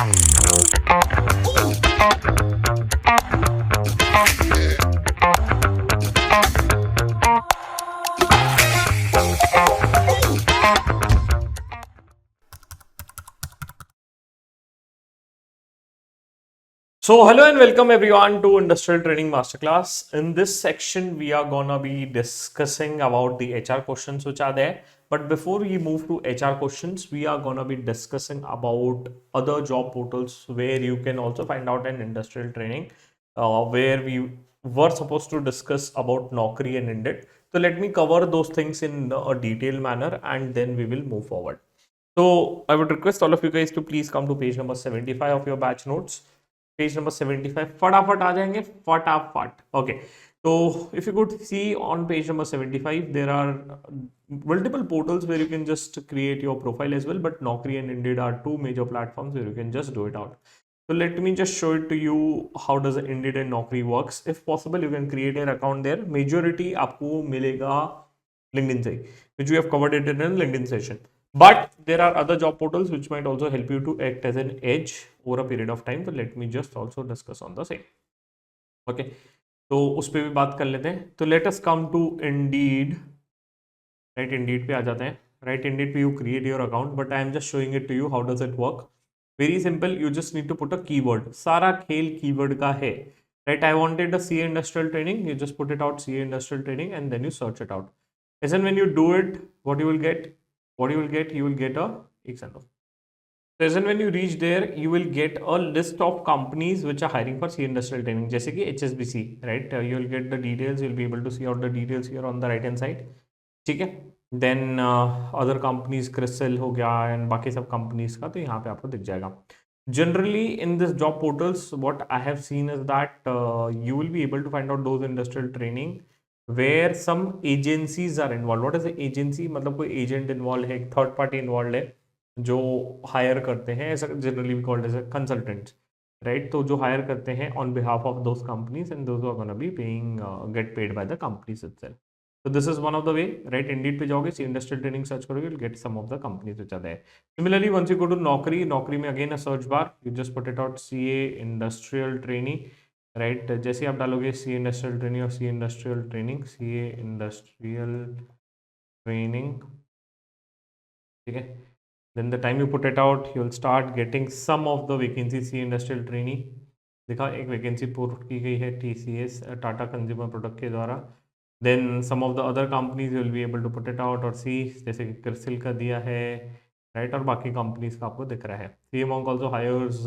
So hello and welcome everyone to Industrial Training Masterclass. In this section, we are gonna be discussing about the HR questions which are there. But before we move to HR questions, we are gonna be discussing about other job portals where you can also find out an industrial training, where we were supposed to discuss about Naukri and Indeed. So let me cover those things in a detailed manner and then we will move forward. So I would request all of you guys to please come to page number 75 of your batch notes. Page number 75 फटाफट आ जाएंगे फटाफट. Okay, so if you could see on page number 75 there are multiple portals where you can just create your profile as well, but Naukri and Indeed are two major platforms where you can just do it out. So let me just show it to you how does Indeed and Naukri works. If possible you can create an account there. Majority आपको मिलेगा LinkedIn से, which we have covered it in a LinkedIn session. But there are other job portals which might also help you to act as an edge over a period of time. So let me just also discuss on the same. Okay, तो उस पर भी बात कर लेते हैं. तो let us come to Indeed. Right, Indeed पे आ जाते हैं. Right, Indeed पे you create your account, but I am just showing it to you. How does it work? Very simple. You just need to put a keyword. सारा खेल keyword का है. Right, I wanted a CA industrial training. You just put it out CA industrial training and then you search it out. And then when you do it, what you will get? You will get a example. So when you reach there, you will get a list of companies which are hiring for C industrial training, जैसे कि HSBC, right? You will get the details. You'll be able to see out the details here on the right hand side. ठीक है? Then other companies, CRISIL हो गया and बाकी सब companies का तो यहाँ पे आपको दिख जाएगा. Generally in this job portals, what I have seen is that you will be able to find out those industrial training where some agencies are involved. What is the agency? मतलब कोई agent involved है, third party involved है जो hire करते हैं, ऐसा generally we called as a consultants, right? तो जो hire करते हैं on behalf of those companies and those who are gonna be paying get paid by the companies itself. So this is one of the way, right? Indeed पे जाओगे, see industrial training search करोगे, you'll get some of the companies which are there. Similarly, once you go to Naukri में again a search bar, you just put it out CA industrial training. Right जैसे आप डालोगे सी industrial training और सी industrial training ठीक है then the time you put it out you will start getting some of the vacancy see industrial training देखा एक vacancy put की गई है TCS टाटा कंज्यूमर प्रोडक्ट के द्वारा then some of the other companies will be able to put it out और see जैसे कि क्रिसिल का दिया है राइट और बाकी कंपनीज का आपको दिख रहा है see among also hires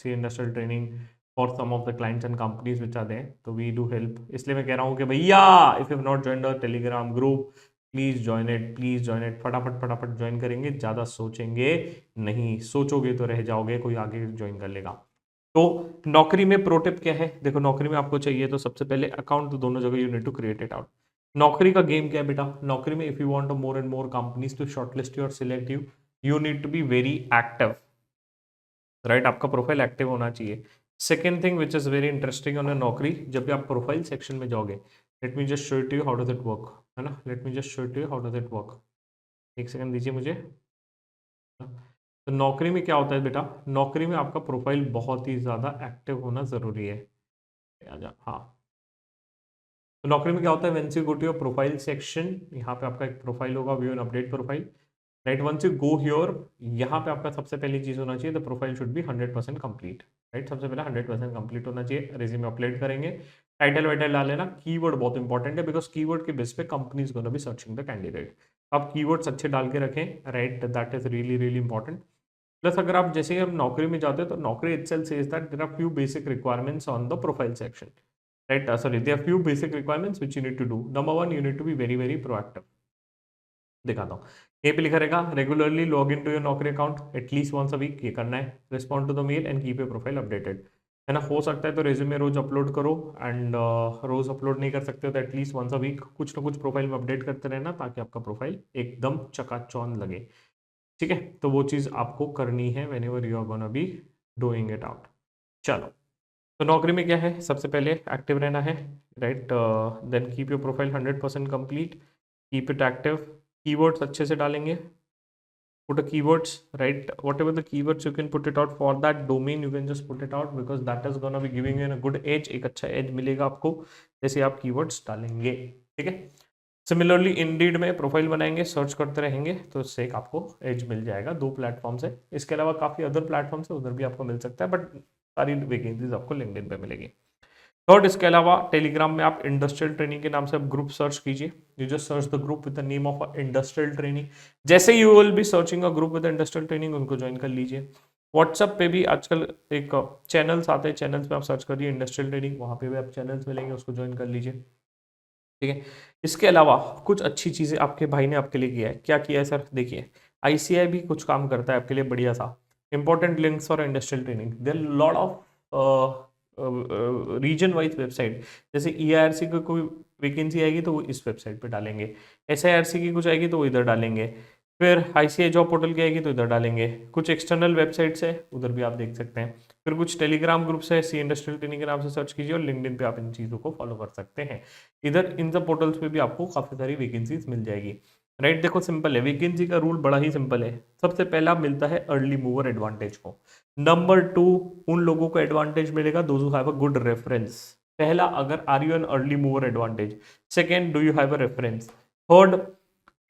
see industrial training for some of the clients and companies which are there. So we do help. इसलिए मैं कह रहा हूँ कि भैया if you have not joined our Telegram group, please join it. Please join it. फटाफट join करेंगे. ज़्यादा सोचेंगे नहीं, सोचोगे तो रह जाओगे, कोई आगे ज्वाइन कर लेगा. तो नौकरी में प्रो टिप क्या है? देखो नौकरी में आपको चाहिए तो सबसे पहले अकाउंट तो दोनों जगह you need to create it out. Naukri का गेम क्या है बेटा? नौकरी में if you want more and more companies to shortlist you और select you, you need to be very active. Right, आपका प्रोफाइल एक्टिव होना चाहिए. Second thing which is very interesting on Naukri, जब भी आप प्रोफाइल सेक्शन में जाओगे, let me just show it to you how does it work, है ना. Let me just show it to you how does it work. एक second दीजिए मुझे. तो नौकरी में क्या होता है बेटा? नौकरी में आपका प्रोफाइल बहुत ही ज़्यादा एक्टिव होना ज़रूरी है. हाँ, तो नौकरी में क्या होता है? Once you go to your profile section, यहाँ पे आपका एक प्रोफाइल होगा, view and update profile. Right, once you go here, यहाँ पे आपका सबसे पहली चीज़ होना चाहिए, the profile should be 100% complete. Right, सबसे पहले 100% कंप्लीट होना चाहिए. रिज्यूमे अपलोड करेंगे, टाइटल वाइटल डाल लेना. कीवर्ड बहुत इंपॉर्टेंट है बिकॉज कीवर्ड के बेस पे companies gonna be searching the candidate. आप कीवर्ड्स अच्छे डाल के रखें. Right, that is really really important. Plus अगर आप जैसे ही हम नौकरी में जाते हैं तो Naukri itself says that there are few basic requirements on the profile section. Right, sorry, there are few basic requirements which you need to do. Number 1, you need to be very very proactive. दिखाता हूँ, ये पे लिखा रहेगा regularly log in to your Naukri account at least once a week. ये करना है. Respond to the mail and keep your profile updated, है ना. हो सकता है तो रेज्यूमे रोज अपलोड करो एंड रोज अपलोड नहीं कर सकते हो तो एटलीस्ट वंस अ वीक कुछ ना कुछ प्रोफाइल में अपडेट करते रहना ताकि आपका प्रोफाइल एकदम चकाचौंध लगे. ठीक है, तो वो चीज़ आपको करनी है whenever you are gonna be doing it out. चलो, तो नौकरी में क्या है? सबसे पहले एक्टिव रहना है. Right, then keep your profile 100% complete, keep it active. Keywords अच्छे से डालेंगे. put a keywords, right? Whatever the keywords you can put it out for that domain, you can just put it out because that is gonna be giving you a good edge, एक अच्छा edge मिलेगा आपको जैसे आप keywords डालेंगे, ठीक है। Similarly Indeed में प्रोफाइल बनाएंगे, सर्च करते रहेंगे तो इससे एक आपको एज मिल जाएगा। 2 प्लेटफॉर्म से, इसके अलावा काफ़ी अदर प्लेटफॉर्म से उधर भी आपको मिल सकता है, बट सारी वैकेंसीज आपको लिंक्डइन पे मिलेगी। थर्ड, इसके अलावा टेलीग्राम में आप इंडस्ट्रियल ट्रेनिंग के नाम से आप ग्रुप सर्च कीजिए। You just search the group with the name of industrial training. जैसे you will be searching a group with industrial training, उनको ज्वाइन कर लीजिए। व्हाट्सएप पे भी आजकल एक चैनल्स आते हैं, चैनल्स पे आप सर्च करिए इंडस्ट्रियल ट्रेनिंग, वहाँ पे भी आप चैनल्स मिलेंगे, उसको ज्वाइन कर लीजिए, ठीक है। इसके अलावा कुछ अच्छी चीज़ें आपके भाई ने आपके लिए किया है। क्या किया है सर? देखिए, आईसीआई भी कुछ काम करता है आपके लिए बढ़िया सा। Important links for industrial training, there lot of region wise website. जैसे ईआईआरसी की कोई वैकेंसी आएगी तो वो इस वेबसाइट पे डालेंगे, एसआईआरसी की कुछ आएगी तो वो इधर डालेंगे, फिर आईसीआई जॉब पोर्टल की आएगी तो इधर डालेंगे। कुछ एक्सटर्नल वेबसाइट्स है उधर भी आप देख सकते हैं। फिर कुछ टेलीग्राम ग्रुप्स है, सी इंडस्ट्रियल ट्रेनिंग के नाम से सर्च कीजिए और लिंक्डइन पे आप इन चीज़ों को फॉलो कर सकते हैं। इधर इन सब पोर्टल्स पे भी आपको काफ़ी सारी वैकेंसीज मिल जाएगी, राइट। देखो सिंपल है, वैकेंसी का रूल बड़ा ही सिंपल है। सबसे पहला मिलता है अर्ली मूवर एडवांटेज को। नंबर 2, उन लोगों को एडवांटेज मिलेगा those who have a good reference. पहला, अगर are you an early mover advantage. Second, do you have a reference. Third,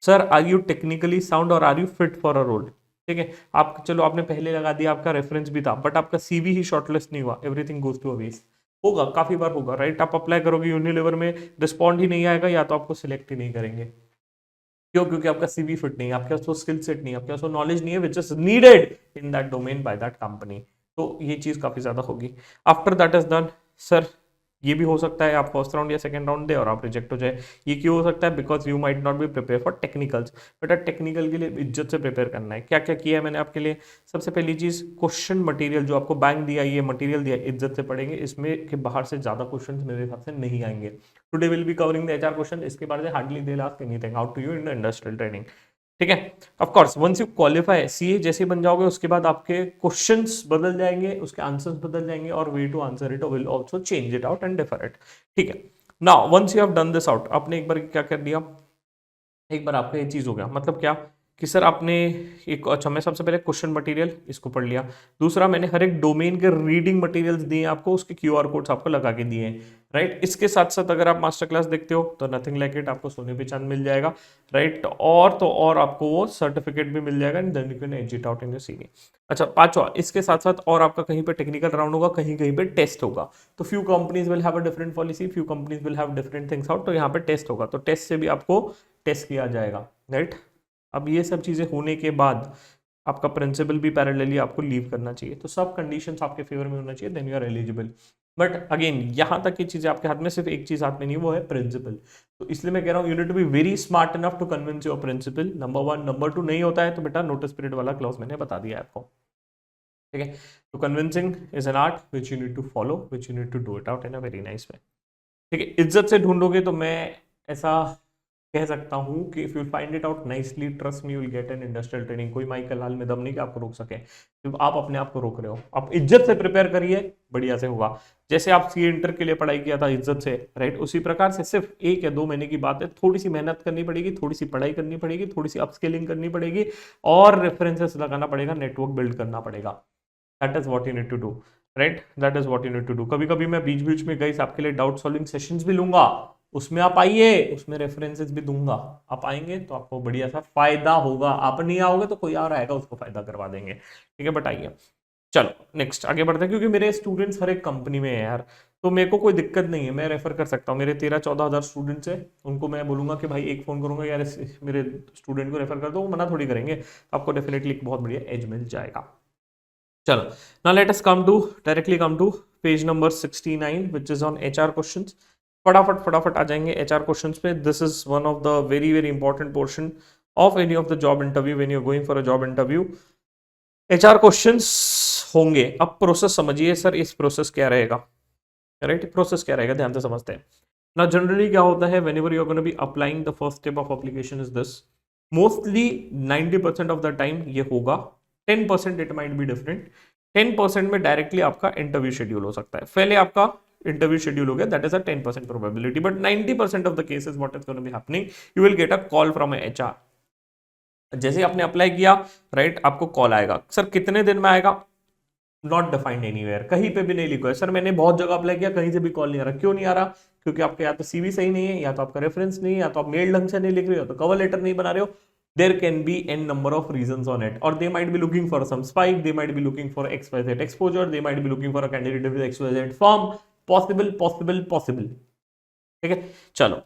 sir are you technically sound और are you fit for a role, ठीक है। आप चलो आपने पहले लगा दिया, आपका रेफरेंस भी था, बट आपका सीवी ही शॉर्टलिस्ट नहीं हुआ, everything goes to a waste. होगा, काफी बार होगा, राइट। आप अप्लाई करोगे यूनिलीवर में, रिस्पॉन्ड ही नहीं आएगा, या तो आपको सिलेक्ट ही नहीं करेंगे। क्यों? क्योंकि आपका सीवी फिट नहीं है, आपके पास वो स्किल सेट नहीं है, आपके पास वो नॉलेज नहीं है which is needed in that domain by that company. तो ये चीज काफी ज्यादा होगी। After that is done, sir ये भी हो सकता है आप फर्स्ट राउंड या सेकंड राउंड दे और आप रिजेक्ट हो जाए। ये क्यों हो सकता है? Because you might not be prepare for technicals. बेटा टेक्निकल के लिए इज्जत से प्रिपेयर करना है। क्या क्या किया है मैंने आपके लिए? सबसे पहली चीज, क्वेश्चन मटेरियल जो आपको बैंक दिया, ये मटेरियल दिया, इज्जत से पढ़ेंगे। इसमें के बाहर से ज्यादा क्वेश्चन मेरे हिसाब से नहीं आएंगे। Today will be covering the HR question, इसके बारे में hardly they last anything out to you in the industrial training, ठीक है। Of course once you qualify CA जैसे बन जाओगे, उसके बाद आपके क्वेश्चंस बदल जाएंगे, उसके आंसर्स बदल जाएंगे, और way to answer it will also change it out and differ it, ठीक है। Now once you have done this out, आपने एक बार क्या कर दिया, एक बार आपका ये चीज हो गया, मतलब क्या कि सर आपने एक, अच्छा मैं सबसे पहले क्वेश्चन मटेरियल इसको पढ़ लिया। दूसरा, मैंने हर एक डोमेन के रीडिंग मटेरियल्स दिए आपको, उसके क्यूआर कोड्स आपको लगा के दिए हैं, राइट। इसके साथ साथ अगर आप मास्टर क्लास देखते हो तो नथिंग लाइक इट, आपको सोने पे चांद मिल जाएगा, राइट। और तो और आपको वो सर्टिफिकेट भी मिल जाएगा, and then you can edge it out in your CV. अच्छा, पांचवा, इसके साथ साथ और आपका कहीं पे टेक्निकल राउंड होगा, कहीं कहीं पे टेस्ट होगा। तो few companies will have a different policy, few companies will have different things out. तो यहाँ पे टेस्ट होगा, तो टेस्ट से भी आपको टेस्ट किया जाएगा, राइट। अब ये सब चीज़ें होने के बाद आपका प्रिंसिपल भी पैरेलली आपको लीव करना चाहिए। तो सब कंडीशंस आपके फेवर में होना चाहिए, then you are eligible. But again यहाँ तक की चीज़ें आपके हाथ में, सिर्फ एक चीज़ हाथ में नहीं, वो है प्रिंसिपल। तो इसलिए मैं कह रहा हूँ, you need to be very smart enough to convince your principal, number 1। Number 2 नहीं होता है तो बेटा नोटिस पीरियड वाला क्लॉज मैंने बता दिया आपको, ठीक है। तो convincing is an art which you need to follow, which you need to do it out in a very nice way, ठीक है। इज्जत से ढूंढोगे तो मैं ऐसा कह सकता हूं कि if you find it out nicely, trust me, you will get an industrial training. कोई माइकल लाल में दम नहीं कि आपको रोक सके, तो आप अपने आप को रोक रहे हो। आप इज्जत से प्रिपेयर करिए, बढ़िया से होगा। जैसे आप सी इंटर के लिए पढ़ाई किया था इज्जत से, राइट, उसी प्रकार से सिर्फ 1 या 2 महीने की बात है, थोड़ी सी मेहनत करनी पड़ेगी, थोड़ी सी पढ़ाई करनी पड़ेगी, थोड़ी सी अपस्किलिंग करनी पड़ेगी, और रेफरेंसेस लगाना पड़ेगा, नेटवर्क बिल्ड करना पड़ेगा। That is what you need to do, right, that is what you need to do. कभी कभी मैं बीच बीच में गाइस आपके लिए डाउट सॉल्विंग सेशंस भी लूंगा, उसमें आप आइए, उसमें रेफरेंसेस भी दूंगा। आप आएंगे तो आपको बढ़िया सा फायदा होगा, आप नहीं आओगे तो कोई और आएगा, उसको फायदा करवा देंगे, ठीक है। बताइए, चलो नेक्स्ट आगे बढ़ते हैं, क्योंकि मेरे स्टूडेंट्स हर एक कंपनी में है यार, तो मेरे को कोई दिक्कत नहीं है, मैं रेफर कर सकता हूँ। मेरे 13-14 हज़ार स्टूडेंट्स हैं, उनको मैं बोलूंगा कि भाई एक फोन करूंगा यार मेरे स्टूडेंट को रेफर कर दो, वो मना थोड़ी करेंगे। आपको डेफिनेटली एक बहुत बढ़िया एज मिल जाएगा। चलो, now let us directly come to page number 69 which is on HR questions। फटाफट आ जाएंगे HR क्वेश्चंस पे। This is one of the very very important portion of any of the job interview when you are going for a job interview. HR questions होंगे। अब process समझिए sir, इस process क्या रहेगा, राइट, प्रोसेस क्या रहेगा, ध्यान से समझते हैं ना। जनरली क्या होता है, whenever you are gonna be applying, the first step of application is this. Mostly 90% of the time ये होगा, 10% इट माइट बी डिफरेंट। 10% में डायरेक्टली आपका इंटरव्यू शेड्यूल हो सकता है। पहले आपका इंटरव्यू शेड्यूल हो गया, that is a 10% probability, but 90% of the cases what is gonna be happening, you will get a call from HR. जैसे ही आपने अप्लाई किया, राइट, आपको कॉल आएगा। सर कितने दिन में आएगा? नॉट डिफाइंड एनीवेयर, कहीं पे भी नहीं लिखा है। सर मैंने बहुत जगह अप्लाई किया, कहीं से भी कॉल नहीं आ रहा। क्यों नहीं आ रहा? क्योंकि आपका या तो सीवी सही नहीं है, या तो आपका रेफरेंस नहीं है, या तो आप मेल ढंग से नहीं लिख रहे हो, तो कवर लेटर नहीं बना रहे हो। There can be n number of reasons on it, or they might be looking for some spike, they might be looking for XYZ exposure, they might be looking for a candidate with XYZ firm. Possible. ठीक है, चलो।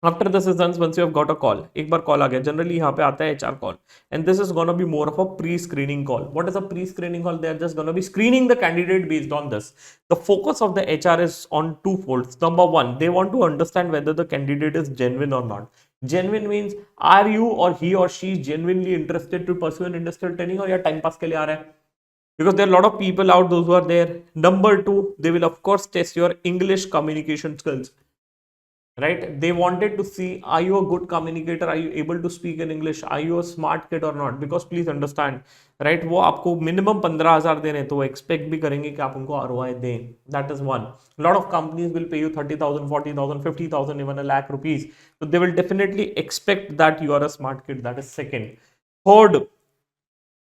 After this is done, once you have got a call, एक बार call आ गया, generally यहाँ पे आता है HR call, and this is gonna be more of a pre screening call. What is a pre screening call? They are just gonna be screening the candidate based on this. The focus of the HR is on two folds. Number one, they want to understand whether the candidate is genuine or not. Genuine means, are you or he or she genuinely interested to pursue an industrial training, or या time pass के लिए आ रहा है? Because there are a lot of people out, those who are there. Number two, they will of course test your English communication skills. Right, they wanted to see, are you a good communicator, are you able to speak in English, are you a smart kid or not? Because please understand, right, वो आपको minimum 15,000 दे रहे हैं, तो वो expect भी करेंगे कि आप उनको ROI दें. That is one. Lot of companies will pay you 30,000, 40,000, 50,000, even a lakh rupees, so they will definitely expect that you are a smart kid. That is second. Third,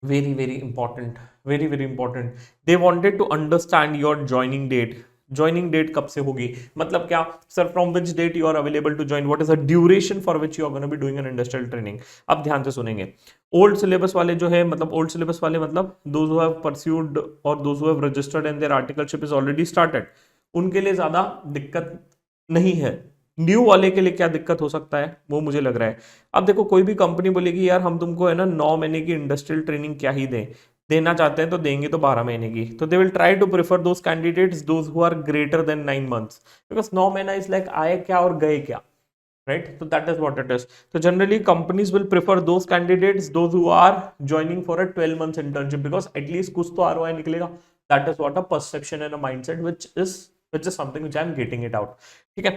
very important, very important, they wanted to understand your joining date. Joining date कब से होगी? मतलब क्या sir, from which date you are available to join, what is the duration for which you are gonna be doing an industrial training. अब ध्यान से सुनेंगे। Old syllabus वाले जो है, मतलब ओल्ड सिलेबस वाले मतलब दोज हु हैव परस्यूड और those who have registered and their articleship is already started, उनके लिए ज्यादा दिक्कत नहीं है। न्यू वाले के लिए क्या दिक्कत हो सकता है वो मुझे लग रहा है। अब देखो, कोई भी कंपनी बोलेगी यार हम तुमको है ना 9 महीने की इंडस्ट्रियल ट्रेनिंग क्या ही दें, देना चाहते हैं तो देंगे तो 12 महीने की, तो they will try to prefer those candidates those who are greater than 9 months, because 9 महीना इज लाइक आए क्या और गए क्या, राइट? तो that is what it is. तो generally companies will prefer those candidates those who are joining for a 12 months internship, because at least कुछ तो ROI निकलेगा। That is what a perception and a mindset which is something which I am getting it out. ठीक है,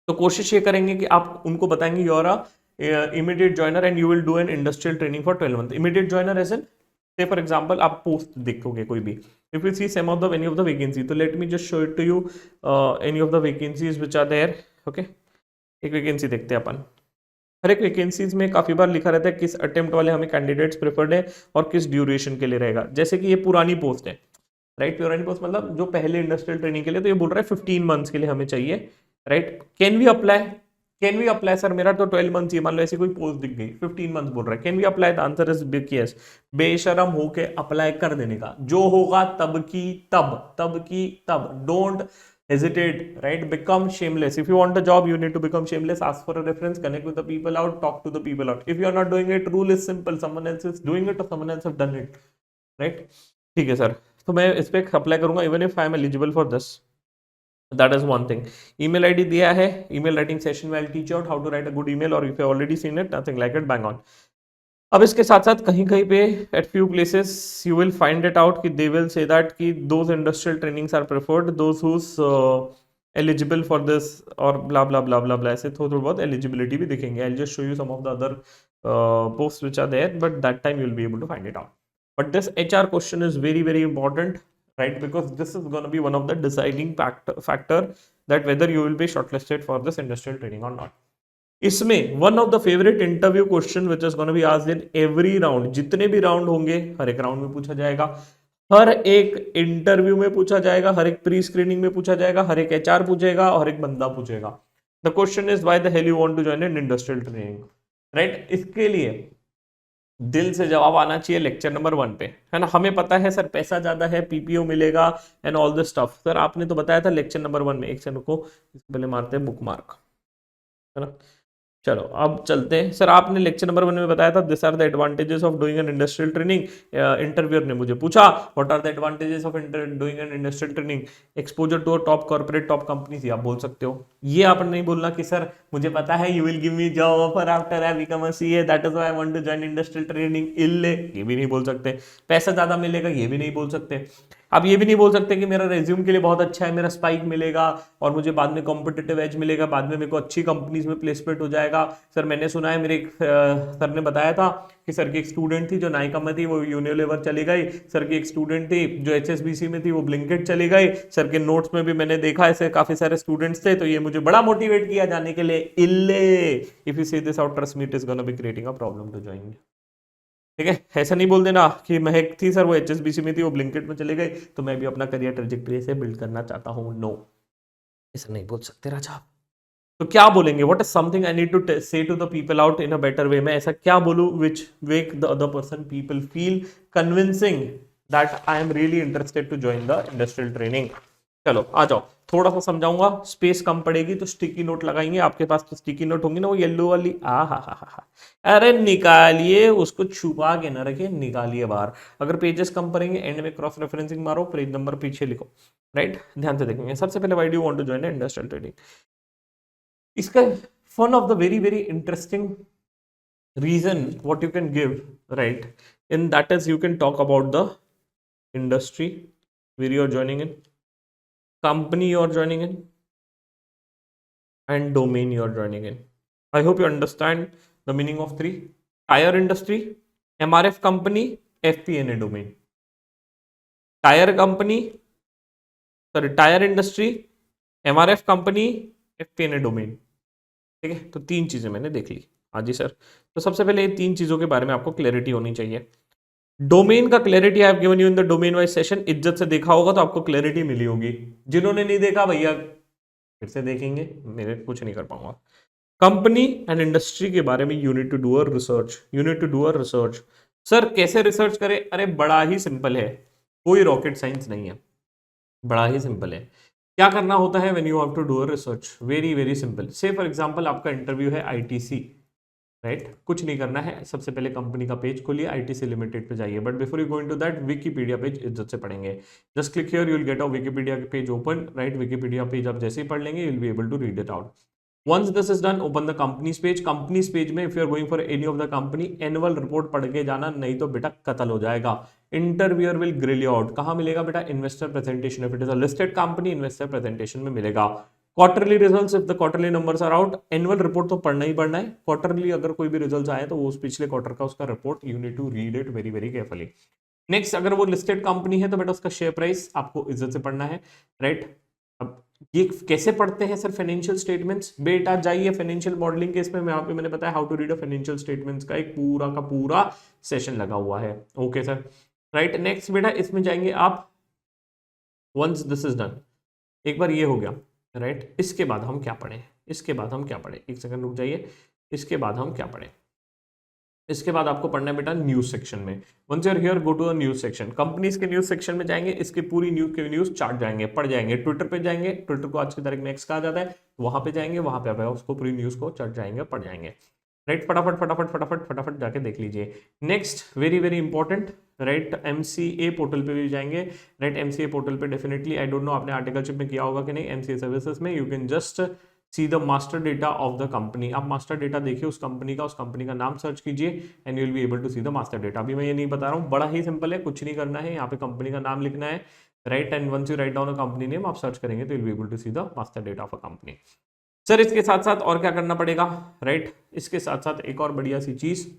तो कोशिश ये करेंगे कि आप उनको बताएंगे you are a immediate joiner and you will do an industrial training for 12 months. Immediate joiner as an, say for example आप पोस्ट देखोगे कोई भी, if you see some of the any of the vacancy, तो let me just show it to you any of the vacancies which are there. okay, एक vacancy देखते हैं अपन। हर एक vacancies में काफी बार लिखा रहता है किस अटेम्प्ट वाले हमें कैंडिडेट्स प्रेफर्ड है और किस ड्यूरेशन के लिए रहेगा। जैसे कि ये पुरानी पोस्ट है, राइट, पुरानी पोस्ट मतलब जो पहले इंडस्ट्रियल ट्रेनिंग के लिए, तो ये बोल रहा है 15 months के लिए हमें चाहिए, right. Can we apply sir, मेरा तो 12 months, ये मान लो ऐसी कोई पोस्ट दिख गई 15 months बोल रहा है, can we apply? The answer is big yes. बेशरम होके अप्लाई कर देने का, जो होगा तब की तब, don't hesitate, right? Become shameless. If you want a job, you need to become shameless. Ask for a reference, connect with the people out, talk to the people out. If you are not doing it, rule is simple, someone else is doing it or someone else have done it, right? ठीक है sir, तो मैं इस पे apply करूंगा even if I am eligible for this. That is one thing. Email ID दिया है, email writing session में I will teach out how to write a good email, और if you already seen it, nothing like it, bang on. अब इसके साथ साथ कहीं कहीं पे at few places you will find it out कि दे विल से दैट कि those industrial trainings are preferred, those who's eligible for this, और ब्ला ब्ला ब्ला ब्ला ब्ला, ऐसे थोड़ा बहुत एलिजिबिलिटी भी दिखेंगे। I will just show you some of the other post which are there, but that time you will be able to find it out. But this HR question is very important, right? Because this is going to be one of the deciding factor that whether you will be shortlisted for this industrial training or not. इसमें one of the favorite interview question which is going to be asked in every round, जितने भी round होंगे हर एक round में पूछा जाएगा, हर एक interview में पूछा जाएगा, हर एक प्री स्क्रीनिंग में पूछा जाएगा, हर एक HR पूछेगा, हर एक बंदा पूछेगा। The question is why the hell you want to join in industrial training, right? इसके लिए दिल से जवाब आना चाहिए लेक्चर नंबर 1 पे, है ना। हमें पता है सर पैसा ज्यादा है, PPO मिलेगा and all this stuff, sir आपने तो बताया था लेक्चर नंबर 1 में। एक सेकंड को पहले मारते हैं बुक मार्क, है ना। चलो अब चलते हैं। सर आपने लेक्चर नंबर 1 में बताया था this are the advantages of doing an industrial training. Interviewer ने मुझे पूछा what are the advantages of doing an industrial training, exposure to top corporate top companies, आप बोल सकते हो। ये आपने नहीं बोलना कि सर मुझे पता है you will give me job offer after I become a CA, that is why I want to join industrial training, इल्ले, ये भी नहीं बोल सकते। पैसा ज्यादा मिलेगा, ये भी नहीं बोल सकते। आप ये भी नहीं बोल सकते कि मेरा रेज्यूम के लिए बहुत अच्छा है, मेरा स्पाइक मिलेगा और मुझे बाद में कॉम्पिटिटिव एज मिलेगा, बाद में मेरे को अच्छी कंपनीज में प्लेसमेंट हो जाएगा। सर मैंने सुना है, मेरे एक सर ने बताया था कि सर की एक स्टूडेंट थी जो नायका में थी, वो यूनिलीवर चली गई। सर की एक स्टूडेंट थी जो HSBC में थी, वो ब्लिंकिट चली गई। सर के नोट्स में भी मैंने देखा ऐसे काफी सारे स्टूडेंट्स थे, तो ये मुझे बड़ा मोटिवेट किया जाने के लिए। इल्ले if you say this out, trust me, it is gonna be creating a problem to join. ठीक है, ऐसा नहीं बोल देना कि महक थी सर, वो HSBC में थी, वो ब्लिंकिट में चले गए, तो मैं भी अपना करियर ट्रेजेक्टरी से बिल्ड करना चाहता हूँ। नो, ऐसा नहीं बोल सकते राजा। तो क्या बोलेंगे? What is something I need to say to the people out in a better way? मैं ऐसा क्या बोलूं which make the other person people feel convincing that I am really interested to join the industrial training. चलो आ जाओ, थोड़ा सा समझाऊंगा, स्पेस कम पड़ेगी तो स्टिकी नोट लगाएंगे। आपके पास तो स्टिकी नोट होंगी ना, वो येलो वाली, हा, अरे निकालिए उसको, छुपा के ना रखिए, निकालिए बाहर। अगर पेजेस कम पड़ेंगे एंड में क्रॉस रेफरेंसिंग मारो, पेज नंबर पीछे लिखो, राइट? ध्यान से देखेंगे। सबसे पहले why do you want to join industrial training? इसका one of the very very interesting reason what you can give, right, in that is you can talk about the industry where you are joining in, company you are joining in, and domain you are joining in. I hope you understand the meaning of three: tire industry, MRF company, FP&A domain. Tire company, sorry, tire industry, MRF company, FP&A domain. ठीक है, तो तीन चीजें मैंने देख ली। हाँ जी sir, तो सबसे पहले ये तीन चीजों के बारे में आपको क्लैरिटी होनी चाहिए। डोमेन का clarity I have given you in the domain wise session. इज्जत से देखा होगा तो आपको क्लैरिटी मिली होगी। जिन्होंने नहीं देखा भैया फिर से देखेंगे, मेरे कुछ नहीं कर पाऊंगा। कंपनी एंड इंडस्ट्री के बारे में you need to do a research, you need to do a research. Sir कैसे रिसर्च करें? अरे बड़ा ही सिंपल है, कोई रॉकेट साइंस नहीं है, बड़ा ही सिंपल है। क्या करना होता है when you have to do a research? Very very simple. Say for example आपका इंटरव्यू है ITC, राइट? कुछ नहीं करना है, सबसे पहले कंपनी का पेज खोलिए, ITC लिमिटेड पे जाइए। But before you go into that, wikipedia page इज्जत से पढ़ेंगे। Just click here, you will get a wikipedia page open, right? Wikipedia page आप जैसे ही पढ़ लेंगे, you will be able to read it out. Once this is done, open the company's page. Company's page में if you are going for any of the company, annual report पढ़ के जाना, नहीं तो बेटा कत्ल हो जाएगा। Interviewer will grill you out। कहाँ मिलेगा बेटा? Investor presentation। If it is a listed company, investor presentation में मिलेगा। Quarterly results, if the quarterly numbers are out, annual report तो पढ़ना ही पढ़ना है। Quarterly अगर कोई भी results आए तो वो उस पिछले क्वार्टर का उसका report, you need to read it very very carefully। Next, अगर वो लिस्टेड कंपनी है तो बेटा उसका शेयर प्राइस आपको इज्जत से पढ़ना है, राइट? अब ये कैसे पढ़ते हैं सर फाइनेंशियल स्टेटमेंट्स? बेटा जाइए फाइनेंशियल मॉडलिंग के इसमें यहाँ पे मैंने बताया how to read a financial statements का एक पूरा का पूरा सेशन लगा हुआ है। Okay sir, right? नेक्स्ट बेटा इसमें जाएंगे आप, वंस दिस इज डन, एक बार ये हो गया, राइट? इसके बाद हम क्या पढ़ें? इसके बाद हम क्या पढ़ें? एक सेकंड रुक जाइए, इसके बाद हम क्या पढ़ें? इसके बाद आपको पढ़ना है बेटा न्यूज सेक्शन में। Once you are here, go to the news section. Companies के न्यूज सेक्शन में जाएंगे, इसकी पूरी न्यूज के न्यूज चार्ट जाएंगे, पढ़ जाएंगे। ट्विटर पे जाएंगे, ट्विटर को आज की तारीख में एक्स कहा जाता है, वहां पे जाएंगे, वहां पे आप उसको पूरी न्यूज को चढ़ जाएंगे, पढ़ जाएंगे, राइट? फटाफट फटाफट फटाफट फटाफट जाके देख लीजिए। Next very very important, right? MCA portal पे भी जाएंगे, राइट? MCA पोर्टल पे डेफिनेटली, आई डोंट नो आपने आर्टिकलशिप में किया होगा कि नहीं, MCA सर्विसेज में you can just see the master data of the company. आप मास्टर डेटा देखिए उस कंपनी का, उस कंपनी का नाम सर्च कीजिए and you will be able to see the master data. अभी मैं ये नहीं बता रहा हूँ, बड़ा ही सिंपल है, कुछ नहीं करना है, यहाँ पे कंपनी का नाम लिखना है, right? And once you write down a company name, आप सर्च करेंगे तो you will be able to see the master data of a company. Sir इसके साथ साथ और क्या करना पड़ेगा, राइट? इसके साथ साथ एक और बढ़िया सी चीज,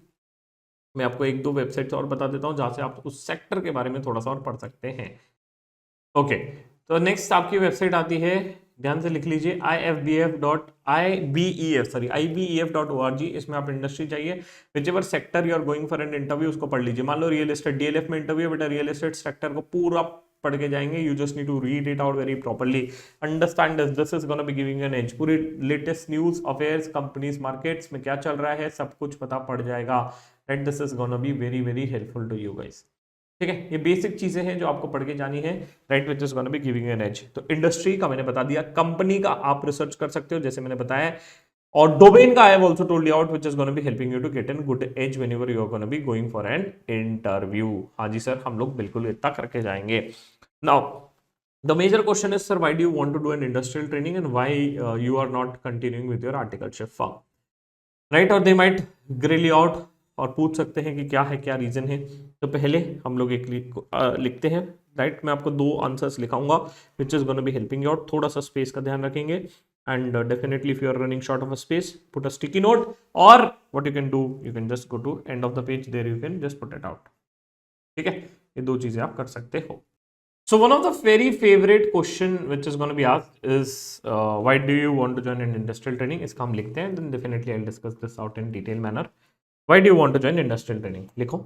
मैं आपको एक दो वेबसाइट्स और बता देता हूँ जहां से आप उस सेक्टर के बारे में थोड़ा सा और पढ़ सकते हैं। ओके, तो नेक्स्ट आपकी वेबसाइट आती है, ध्यान से लिख लीजिए, IBEF.org। इसमें आप इंडस्ट्री चाहिए, whichever sector you are going for an interview, उसको पढ़ लीजिए। मान लो रियल एस्टेट, DLF में इंटरव्यू, बेटा रियल एस्टेट सेक्टर को पूरा पढ़ के जाएंगे। You just need to read it out very properly, understand this is gonna be giving an edge. पूरी latest news, affairs, companies, markets में क्या चल रहा है, सब कुछ पता पड़ जाएगा, right? This is gonna be very very helpful to you guys. ठीक है, ये बेसिक चीजें हैं जो आपको पढ़ के जानी है, right? Which is gonna be giving an edge. तो इंडस्ट्री का मैंने बता दिया, कंपनी का आप रिसर्च कर सकते हो जैसे मैंने बताया, और डोमेन का I have also told you out which is gonna be helping you to get an good edge whenever you are gonna be going for an interview. हाँ जी सर, हम लोग बिल्कुल इतना करके जाएंगे। Now the major question is, sir, why do you want to do an industrial training and why you are not continuing with your articleship firm, right? और they might grill you out और पूछ सकते हैं कि क्या है, क्या reason है। तो पहले हम लोग एक लिखते हैं, राइट। मैं आपको 2 आंसर्स लिखाऊंगा which is gonna be helping you out. थोड़ा सा स्पेस का ध्यान रखेंगे and definitely if you are running short of a space put a sticky note और what you can do, you can just go to end of the page, there you can just put it out. ठीक है, ये 2 चीजें आप कर सकते हो। So one of the very favorite question which is going to be asked is why do you want to join an industrial training? इसका हम लिखते हैं, then definitely I'll discuss this out in detail manner. Why do you want to join industrial training? लिखो।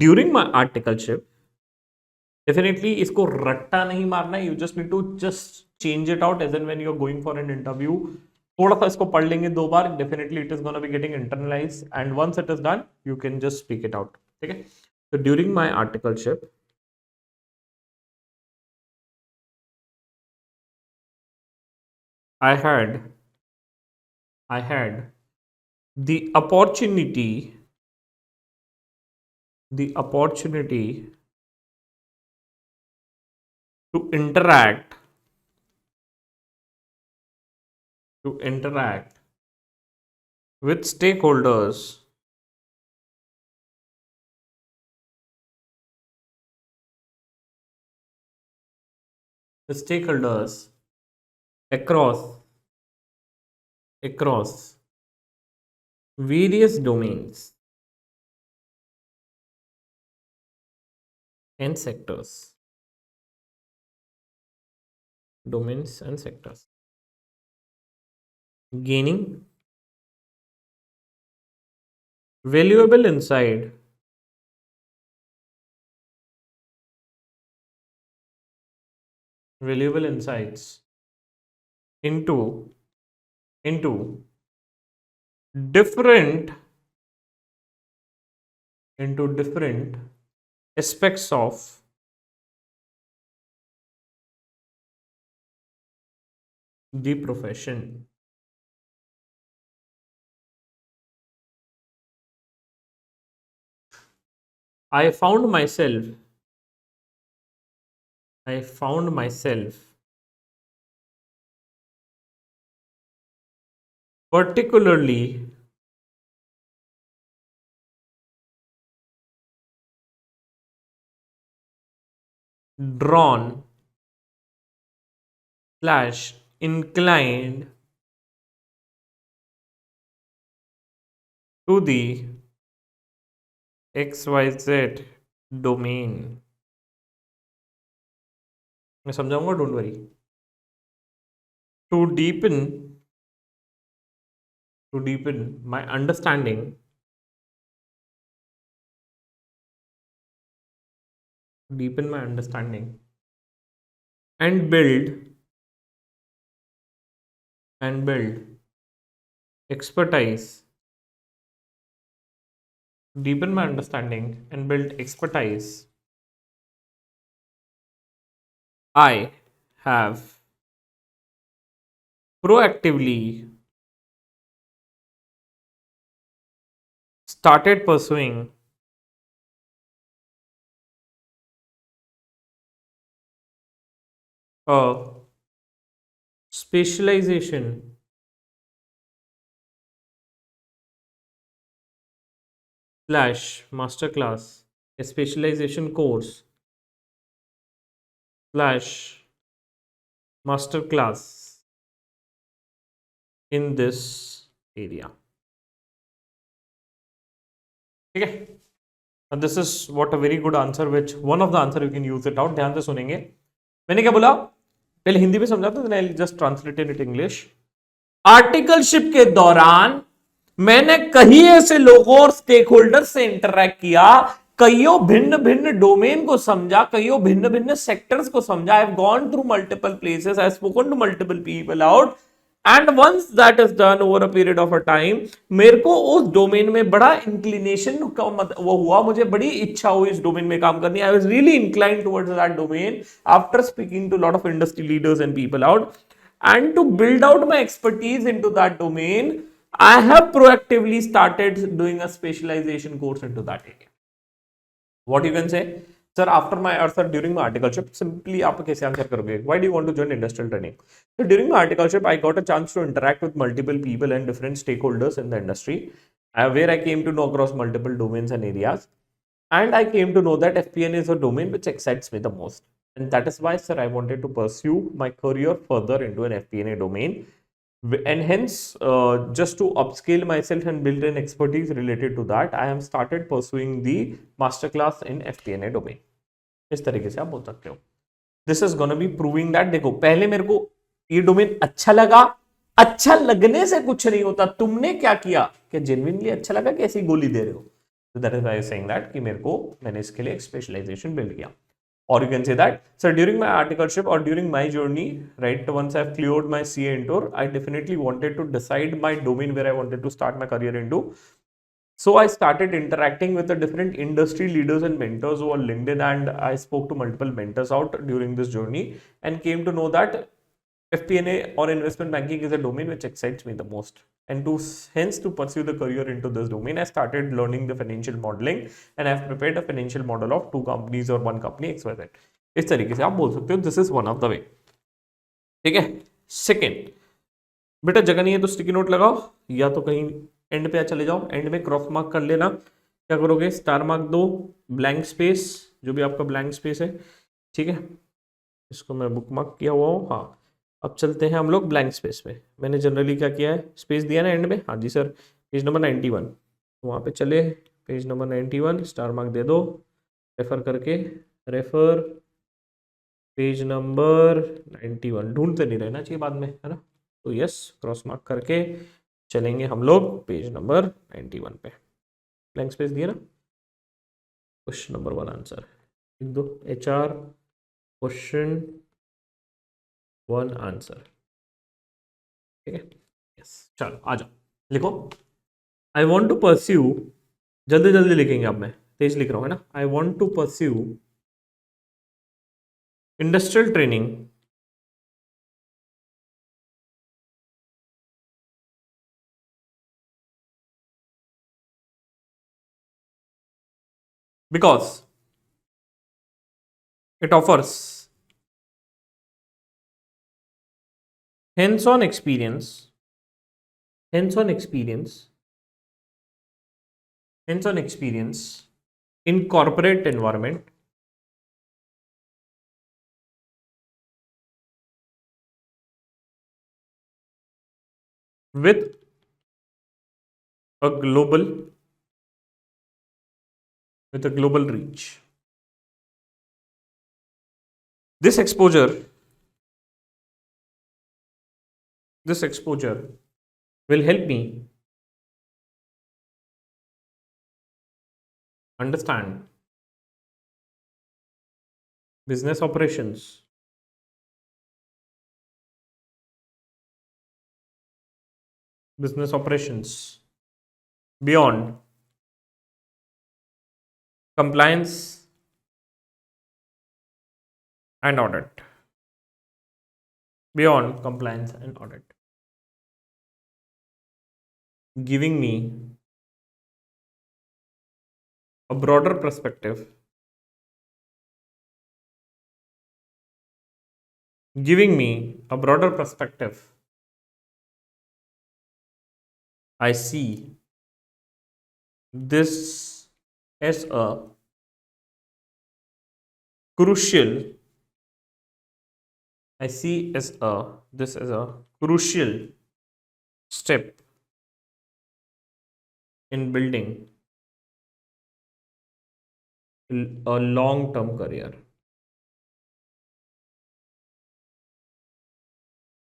During my articleship, definitely इसको रट्टा नहीं मारना है, you just need to just change it out as in when you're going for an interview. थोड़ा सा इसको पढ़ लेंगे 2 बार, definitely it is going to be getting internalized and once it is done, you can just speak it out. ठीक है? So during my articleship, I had the opportunity to interact with stakeholders across various domains and sectors, gaining valuable insight insights into different aspects of the profession. I found myself particularly drawn slash inclined to the XYZ domain. मैं समझाऊंगा, don't worry. To deepen my understanding and build expertise, I have proactively started pursuing a specialization slash masterclass, a specialization course slash masterclass in this area. ठीक है, this is what a very good answer which one of the answer you can use it out. ध्यान से सुनेंगे, मैंने क्या बोला पहले हिंदी में समझा था, just translate it English. Articleship के दौरान मैंने कई ऐसे लोगों और स्टेक होल्डर से इंटरैक्ट किया, कईयों भिन्न भिन्न डोमेन को समझा, कईयों भिन्न भिन्न सेक्टर्स को समझा। I have gone through multiple places, I have spoken to multiple people out and once that is done over a period of a time, मेरे को उस डोमेन में बड़ा इंक्लिनेशन वो हुआ, मुझे बड़ी इच्छा हुई इस डोमेन में काम करनी। I was really inclined towards that domain after speaking to lot of industry leaders and people out, and to build out my expertise into that domain, I have proactively started doing a specialization course into that area. What you can say, sir, after my or sir during my articleship, simply आप कैसे answer करोगे? Why do you want to join industrial training? So during my articleship, I got a chance to interact with multiple people and different stakeholders in the industry, where I came to know across multiple domains and areas. And I came to know that FP&A is a domain which excites me the most. And that is why, sir, I wanted to pursue my career further into an FP&A domain. And hence, just to upscale myself and build an expertise related to that, I have started pursuing the masterclass in FP&A domain. इस तरीके से आप बोल सकते हो. This is gonna be proving that, देखो पहले मेरे को ये डोमेन अच्छा लगा, अच्छा लगने से कुछ नहीं होता, तुमने क्या किया, क्या जेन्युइनली अच्छा लगा कि ऐसी गोली दे रहे हो. So that is why I was saying that कि मेरे को मैंने इसके लिए एक स्पेशलाइजेशन बिल्ड किया. Or you can say that, sir, during my articleship or during my journey, right, once I've cleared my CA tour, I definitely wanted to decide my domain where I wanted to start my career into. So I started interacting with the different industry leaders and mentors over LinkedIn, and I spoke to multiple mentors out during this journey and came to know that FP&A or investment banking is a domain which excites me the most. And to hence to pursue the career into this domain, I started learning the financial modeling, and I've prepared a financial model of two companies or one company XYZ. इस तरीके से आप बोल सकते हो, this is one of the way. ठीक है. Second, बेटा जगह नहीं है तो स्टिकी नोट लगाओ, या तो कहीं एंड पे चले जाओ, एंड में क्रॉस मार्क कर लेना. क्या करोगे, स्टार मार्क दो, ब्लैंक स्पेस, जो भी आपका ब्लैंक स्पेस है. ठीक है, इसको मैं बुक मार्क किया हुआ हूँ. हाँ, अब चलते हैं हम लोग ब्लैंक स्पेस पे. मैंने जनरली क्या किया है, स्पेस दिया ना एंड में. हाँ जी सर, पेज नंबर 91, वहाँ पे चले, पेज नंबर 91, स्टार मार्क दे दो, रेफर करके, रेफर पेज नंबर 91. ढूंढते नहीं रहना चाहिए बाद में, है ना. तो यस, क्रॉस मार्क करके चलेंगे हम लोग पेज नंबर 91 पे. ब्लैंक स्पेस दिया ना. क्वेश्चन नंबर 1 आंसर लिख दो, HR क्वेश्चन 1 आंसर. ठीक है, यस. चलो आ जाओ, लिखो. आई वॉन्ट टू परस्यू, जल्दी जल्दी लिखेंगे, अब मैं तेज लिख रहा हूँ, है ना. I want to pursue industrial training because it offers hands-on experience, hands-on experience, hands-on experience in corporate environment with a global, with a global reach. This exposure, this exposure will help me understand business operations, business operations beyond compliance and audit, beyond compliance and audit, giving me a broader perspective, giving me a broader perspective. I see this as a crucial, I see as a, this as a crucial step in building a long-term career.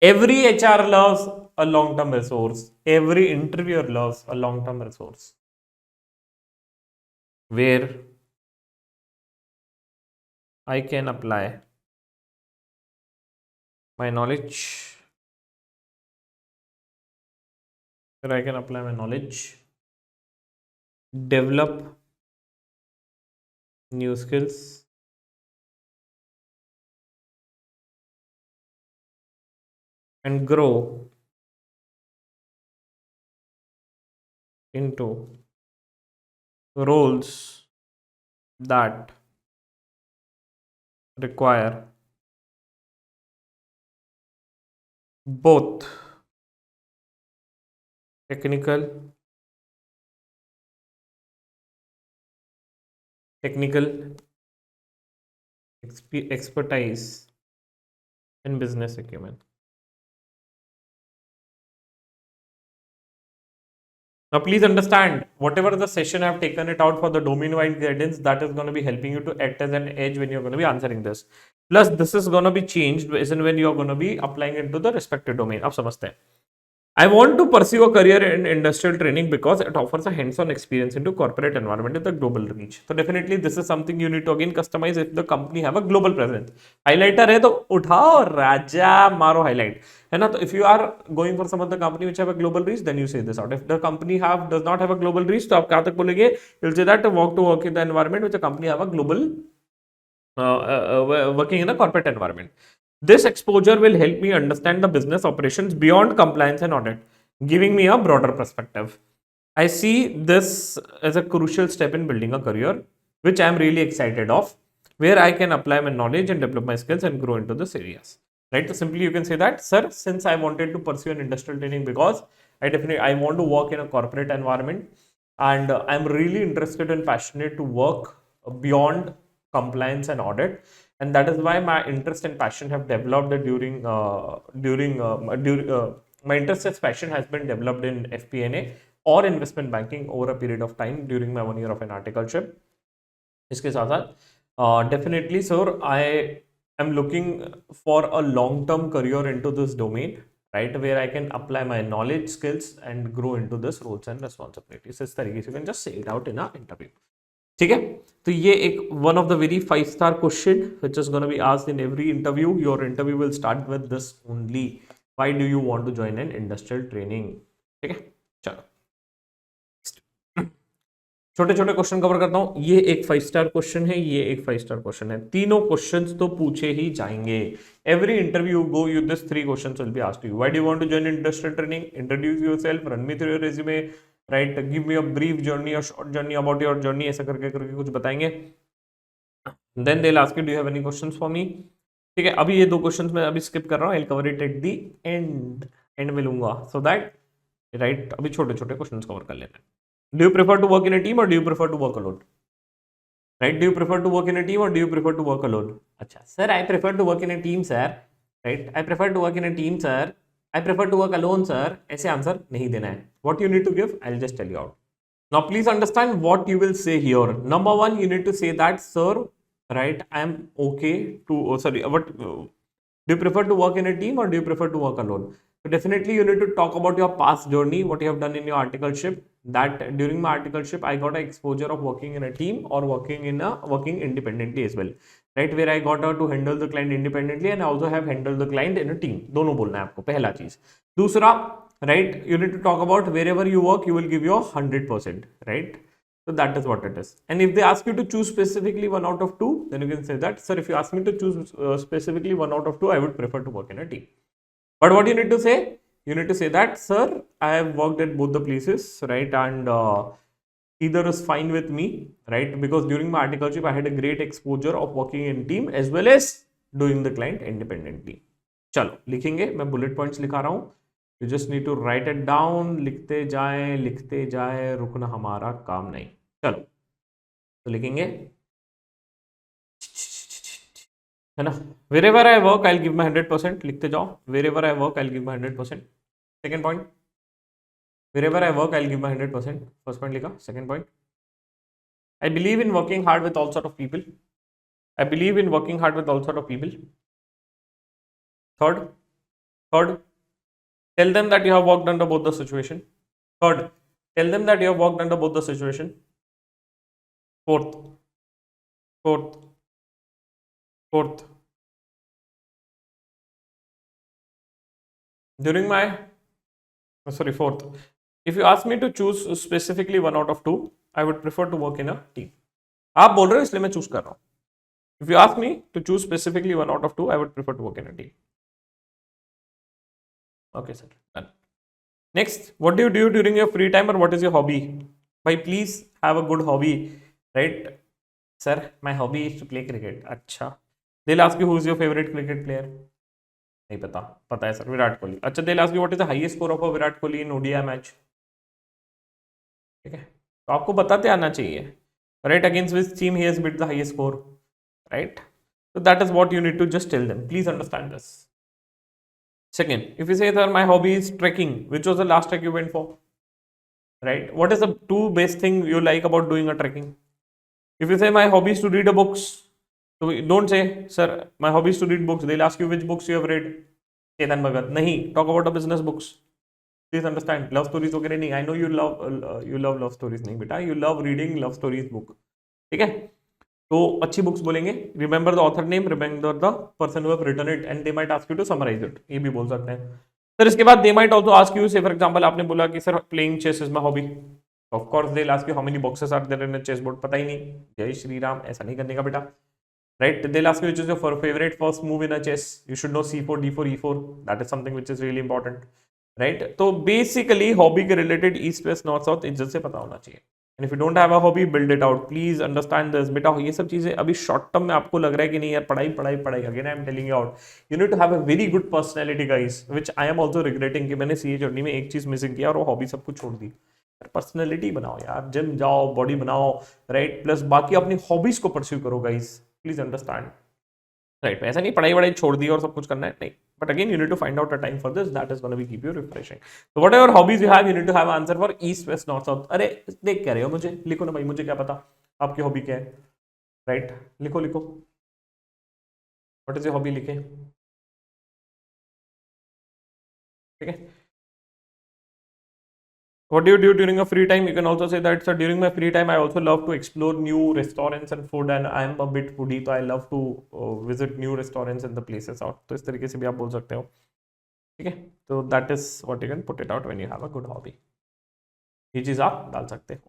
Every HR loves a long-term resource. Every interviewer loves a long-term resource where I can apply my knowledge, where I can apply my knowledge, develop new skills, and grow into roles that require both technical technical expertise in business acumen. Now, please understand, whatever the session I've taken it out for the domain-wide guidance, that is going to be helping you to act as an edge when you're going to be answering this. Plus, this is going to be changed as and when you're going to be applying into the respective domain. आप समझते हैं? I want to pursue a career in industrial training because it offers a hands-on experience into corporate environment with a global reach. So definitely this is something you need to again customize if the company have a global presence. Highlighter है तो उठाओ राजा मारो highlight है ना. तो if you are going for some of the company which have a global reach, then you say this out. If the company does not have a global reach, तो आप क्या तक बोलेंगे? You'll say that to work in the environment which a company have a global working in a corporate environment. This exposure will help me understand the business operations beyond compliance and audit, giving me a broader perspective. I see this as a crucial step in building a career, which I am really excited of, where I can apply my knowledge and develop my skills and grow into this areas. Right? So simply you can say that, sir, since I wanted to pursue an industrial training because I want to work in a corporate environment, and I'm really interested and passionate to work beyond compliance and audit, and that is why my interest and passion have developed my interest and passion has been developed in FP&A or investment banking over a period of time during my 1 year of an articleship. इसके साथ साथ definitely sir, I am looking for a long-term career into this domain, right, where I can apply my knowledge, skills and grow into this roles and responsibilities. इस तरीके से you can just say it out in an interview. ठीक है, तो ये एक one of the very 5-star question which is going to be asked in every interview. Your interview will start with this only. Why do you want to join an industrial training? ठीक है, चलो छोटे छोटे question cover करता हूं. ये एक 5-star question है, ये एक 5-star क्वेश्चन है. तीनों क्वेश्चंस तो पूछे ही जाएंगे. Every interview go you this 3 questions will be asked to you. Why do you want to join industrial training? Introduce yourself, run me through your resume, right, give me a brief journey और short journey about your journey, ऐसा करके कुछ बताएंगे. Then they will ask you do you have any questions for me. ठीक है, अभी ये 2 questions मैं अभी स्किप कर रहा हूँ. I will cover it at the end में लूंगा, सो दैट राइट अभी छोटे छोटे क्वेश्चंस कवर कर लेना है. Do you prefer to work in a team और do you prefer to work alone? Right, do you prefer to work in a team और do you prefer to work alone? अच्छा sir, I prefer to work in a team sir. Right, I prefer to work in a team sir. I prefer to work alone, sir. ऐसे answer नहीं देना है. What you need to give, I'll just tell you out. Now, please understand what you will say here. Number 1, you need to say that, sir, right, I am okay to, what, do you prefer to work in a team or do you prefer to work alone? So definitely you need to talk about your past journey, what you have done in your articleship, that during my articleship, I got an exposure of working in a team or working independently as well. Right, where I got to handle the client independently and I also have handled the client in a team. दोनों बोलना है आपको, पहला चीज. दूसरा, right, you need to talk about wherever you work, you will give your 100%, right? So that is what it is. And if they ask you to choose specifically 1 out of 2, then you can say that, sir, if you ask me to choose specifically 1 out of 2, I would prefer to work in a team. But what you need to say? You need to say that, sir, I have worked at both the places, right, and either is fine with me, right, because during my articleship I had a great exposure of working in team as well as doing the client independently. चलो लिखेंगे, मैं bullet points लिखा रहा हूँ. You just need to write it down. लिखते जाए, रुकना हमारा काम नहीं. चलो तो लिखेंगे, है ना. Wherever I work, I'll give my 100%. लिखते जाओ. Wherever I work, I'll give my 100%. Second point. Wherever I work, I'll give my 100%. First point लिखा. Second point. I believe in working hard with all sort of people. I believe in working hard with all sort of people. Third, tell them that you have worked under both the situation. Third, tell them that you have worked under both the situation. Fourth. Fourth. If you ask me to choose specifically 1 out of 2, I would prefer to work in a team. आप बोल रहे हो इसलिए मैं choose कर रहा हूँ. If you ask me to choose specifically 1 out of 2, I would prefer to work in a team. Okay, sir. Done. Next, what do you do during your free time or what is your hobby? Bhai, please have a good hobby, right? Sir, my hobby is to play cricket. अच्छा. They'll ask you who is your favorite cricket player. नहीं पता है sir, Virat Kohli. अच्छा, they'll ask you what is the highest score of a Virat Kohli in ODI match. ठीक है, तो आपको बताते आना चाहिए, right? Against which team he has beat the highest score, right? So that is what you need to just tell them. Please understand this. Second, if you say that my hobby is trekking, which was the last trek you went for, right? What is the two best thing you like about doing a trekking? If you say my hobby is to read a books, so don't say, sir, my hobby is to read books. They'll ask you which books you have read. Chetan Bhagat. Nahi, talk about the business books. Please understand. Love stories वगैरह नहीं. I know you love love stories नहीं बेटा. You love reading love stories book. ठीक है? तो अच्छी books बोलेंगे. Remember the author name, remember the person who have written it, and they might ask you to summarize it. ये भी बोल सकते हैं. सर इसके बाद they might also ask you, say for example आपने बोला कि sir playing chess is my hobby. Of course they'll ask you how many boxes are there in a chessboard. पता ही नहीं. जय श्री राम. ऐसा नहीं करने का बेटा. Right? They'll ask you which is your favorite first move in a chess. You should know c4, d4, e4. That is something which is really important. Right तो basically hobby के related east west north south इज्जत से पता होना चाहिए. And if you don't have a hobby build it out. Please understand this बेटा. ये सब चीजें अभी शॉर्ट टर्म में आपको लग रहा है कि नहीं यार पढ़ाई पढ़ाई पढ़ाई. Again I am telling you out, you need to have a very good personality guys, which I am also regretting कि मैंने सीए जर्नी में एक चीज मिसिंग किया और वो हॉबी सब कुछ छोड़ दी. पर्सनैलिटी बनाओ यार, जिम जाओ, बॉडी बनाओ, राइट. प्लस बाकी अपनी हॉबीज को परस्यू करो गाइस. Please understand, right. ऐसा नहीं पढ़ाई वढ़ाई छोड़ दी और सब कुछ करना है, नहीं. But again, you need to find out a time for this. That is going to be keep you refreshing. So whatever hobbies you have, you need to have answer for east, west, north, south. अरे देख क्या रहे हो मुझे, लिखो ना भाई, मुझे क्या पता आपकी हॉबी क्या है, राइट. लिखो लिखो, व्हाट इज योर हॉबी लिखे. ठीक है. What do you do during a free time? You can also say that, sir, during my free time, I also love to explore new restaurants and food, and I am a bit foodie, so I love to visit new restaurants and the places out. तो इस तरीके से भी आप बोल सकते हो. ठीक है. तो that is what you can put it out when you have a good hobby. ये चीज आप डाल सकते हो.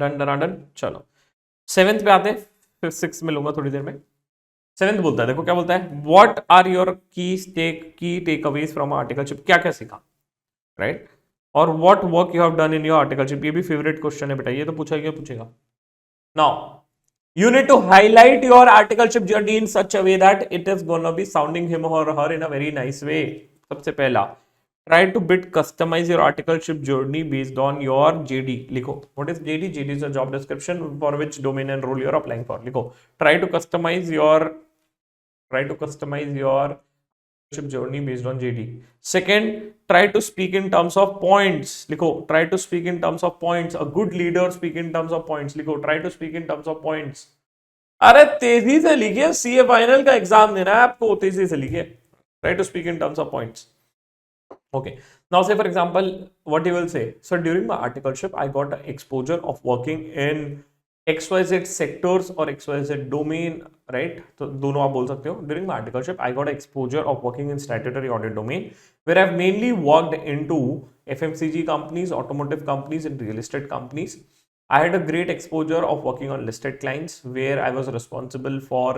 Done done done. चलो 7th पे आते हैं, फिर 6 में लूंगा थोड़ी देर में. 7th बोलता है, देखो क्या बोलता है. व्हाट आर योर की टेकअवेज फ्रॉम आर्टिकलशिप. क्या क्या सीखा, राइट. और what work you have done in your articleship. ये भी फेवरेट क्वेश्चन है बेटा, ये तो पूछेगा. Now you need to highlight your articleship journey in such a way that it is gonna be sounding him or her in a very nice way. सबसे पहला, try to bit customize your articleship journey based on your JD. लिखो, what is JD? JD is a job description for which domain and role you are applying for. लिखो, try to customize your articleship journey based on JD. Second, try to speak in terms of points. लिखो, try to speak in terms of points. A good leader speak in terms of points. लिखो, try to speak in terms of points. अरे तेजी से लिखिए, CA final का exam देना है आपको, तेजी से लिखिए. Try to speak in terms of points. Okay. Now say for example, what you will say. So during my articleship, I got exposure of working in XYZ sectors or XYZ domain, right? तो दोनों आप बोल सकते हो. During my articleship, I got exposure of working in statutory audit domain, where I've mainly worked into FMCG companies, automotive companies, and real estate companies. I had a great exposure of working on listed clients, where I was responsible for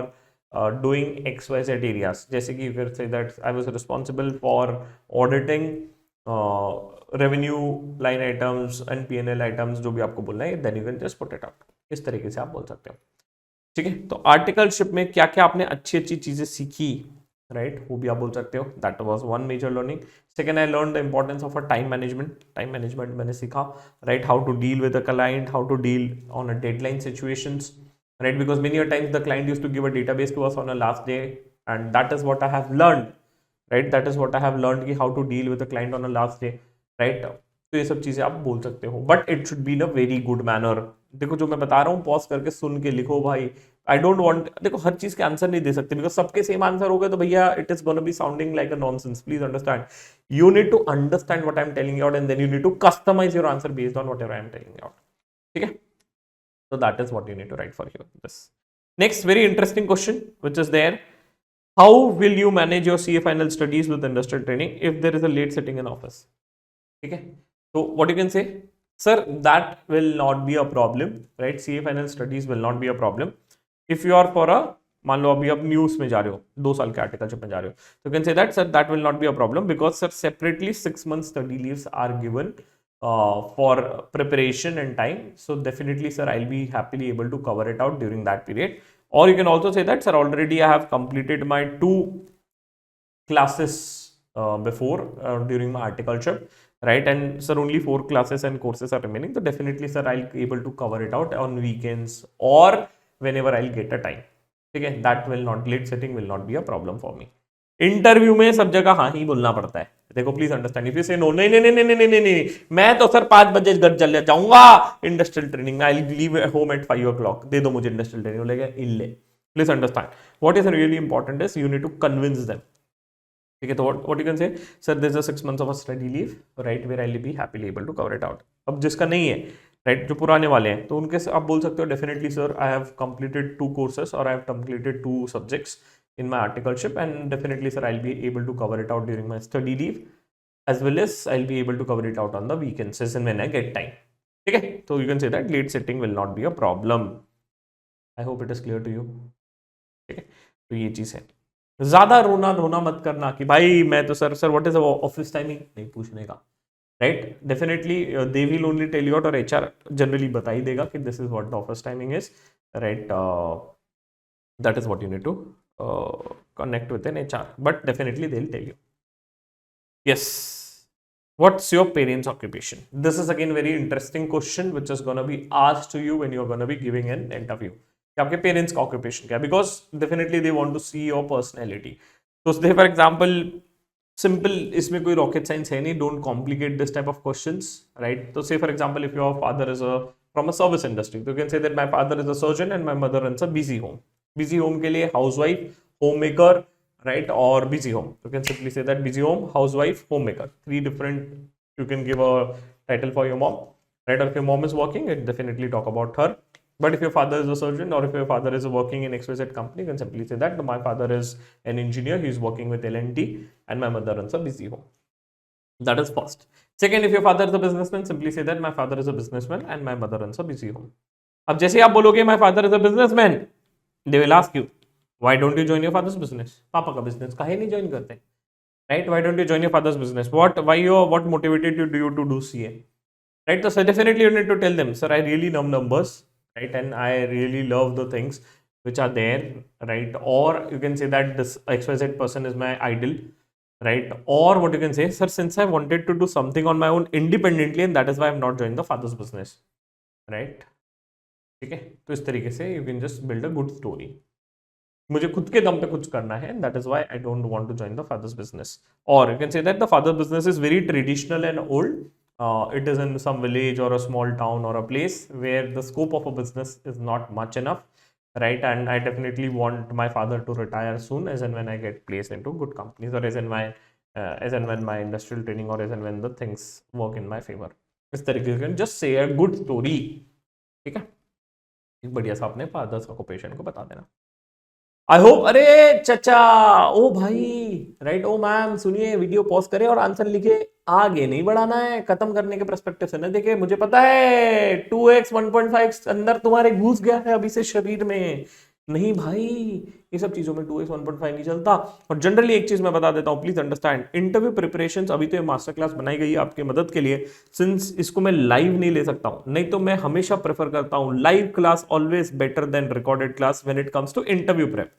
doing XYZ areas. जैसे कि you can say that I was responsible for auditing revenue line items and P&L items, जो भी आपको बोलना है, then you can just put it out. इस तरीके से आप बोल सकते हो. ठीक है. तो आर्टिकलशिप में क्या क्या आपने अच्छी अच्छी चीजें सीखी, राइट, वो भी आप बोल सकते हो. That was one major learning. Second, I learn the importance of a time management. Time management मैंने सीखा, right. How to deal with a client, how to deal on a deadline situations, right, because many a times the client used to give a database to us on a last day, and that is what I have learned, right. That is what I have learned कि how to deal with a client on a last day, right. तो ये सब चीजें आप बोल सकते हो, but it should be in a very good manner. देखो जो मैं बता रहा हूँ, पॉज करके सुन के लिखो भाई. आई डोंट वांट, देखो हर चीज के आंसर नहीं दे सकते, बिकॉज सबके सेम आंसर हो गए तो भैया it is gonna be sounding like a nonsense. Please understand, you need to understand what I am telling you out, and then you need to customise your answer based on whatever I am telling you out. ठीक है. So that is what you need to write for here. This next very interesting question which is there. How will you manage your CA final studies with industrial training if there is a late sitting in office? Okay. So what you can say, sir, that will not be a problem, right? CA final studies will not be a problem. If you are for a, मान लो अभी आप news में जा रहे हो, 2 साल के articleship में जा रहे हो, तो you can say that, sir, that will not be a problem because sir separately 6 months study leaves are given for preparation and time. So definitely, sir, I'll be happily able to cover it out during that period. Or you can also say that, sir, already I have completed my 2 classes before during my articleship, right? And sir, only 4 classes and courses are remaining, so definitely sir, I'll be able to cover it out on weekends or whenever I'll get a time. ठीक है, that will not, late setting will not be a problem for me. Interview में सब जगह हाँ ही बोलना पड़ता है, देखो प्लीज अंडरस्टैंड। इफ यू से नो, नहीं नहीं नहीं नहीं नहीं नहीं नहीं, मैं तो सर 5 बजे घर चले जाऊंगा इंडस्ट्रियल ट्रेनिंग में, I leave home at 5 o'clock, दे दो मुझे इंडस्ट्रियल ट्रेनिंग, बोलेगा इल्ले। Please understand what is really important is you need to convince them. ठीक है, तो what you can say, sir there is a 6 months of a study leave, right, where I will be happily able to cover it out. अब जिसका नहीं है, right, जो पुराने वाले हैं, तो उनके आप बोल सकते हो definitely sir I have completed 2 courses और I have completed 2 subjects in my articleship, and definitely sir I'll be able to cover it out during my study leave, as well as I'll be able to cover it out on the weekends as and when I get time. ठीक है, तो you can say that late setting will not be a problem. I hope it is clear to you. ठीक है, तो ये चीज है, ज्यादा रोना धोना मत करना कि भाई मैं तो sir what is office timing, नहीं पूछने का, right. Definitely they will only tell you, और एचआर जनरली बता ही देगा कि this is what the office timing is, right, that is what you need to connect with an HR, but definitely they'll tell you. Yes, what's your parents' occupation? This is again very interesting question which is going to be asked to you when you're going to be giving an interview. कि आपके parents का occupation क्या है, because definitely they want to see your personality. तो say for example simple, इसमें कोई rocket science है नहीं, don't complicate this type of questions, right. तो say for example if your father is from a service industry, तो you can say that my father is a surgeon and my mother runs a busy home. Busy home के लिए housewife, homemaker, right, और busy home, you can simply say that busy home, housewife, homemaker, 3 different, you can give a title for your mom, right? Or if your mom is working, it definitely talk about her. But if your father is a surgeon or if your father is working in XYZ company, you can simply say that my father is an engineer, he is working with L&T, and my mother runs a busy home. That is first. Second, if your father is a businessman, simply say that my father is a businessman and my mother runs a busy home. अब जैसे आप बोलोगे my father is a businessman, they will ask you, why don't you join your father's business? पापा का business काहे नहीं join करते, right? Why don't you join your father's business? What motivated you to do CA, right? So definitely you need to tell them, sir, I really love numbers, right, and I really love the things which are there, right? Or you can say that this XYZ person is my idol, right? Or what you can say, sir, since I wanted to do something on my own independently, and that is why I'm not joining the father's business, right? ठीक है, तो इस तरीके से you can just build a good story. मुझे खुद के दम पे कुछ करना है, that is why I don't want to join the father's business. और you can say that the father's business is very traditional and old, it is in some village और अ स्मॉल टाउन और a place where the scope of a business is not much enough, right? And I definitely want my father to retire soon, as and when I get placed into good companies, or as and when my industrial training, or as and when the things work in my favor. इस तरीके से just say a good story, ठीक है, एक बढ़िया सा अपने fathers occupation को बता देना। आई होप, अरे चचा, ओ भाई, राइट, ओ मैम, सुनिए, वीडियो पॉज करें और आंसर लिखे, आगे नहीं बढ़ाना है, खत्म करने के पर्सपेक्टिव से न देखे। मुझे पता है 2x 1.5 अंदर तुम्हारे घुस गया है अभी से शरीर में, नहीं भाई, ये सब चीजों में 2x 1.5 नहीं चलता। और जनरली एक चीज मैं बता देता हूं, प्लीज अंडरस्टैंड, इंटरव्यू प्रिपरेशंस, अभी तो ये मास्टर क्लास बनाई गई है आपकी मदद के लिए, सिंस इसको मैं लाइव नहीं ले सकता हूं, नहीं तो मैं हमेशा प्रेफर करता हूं live class always better than recorded class when it comes to interview prep.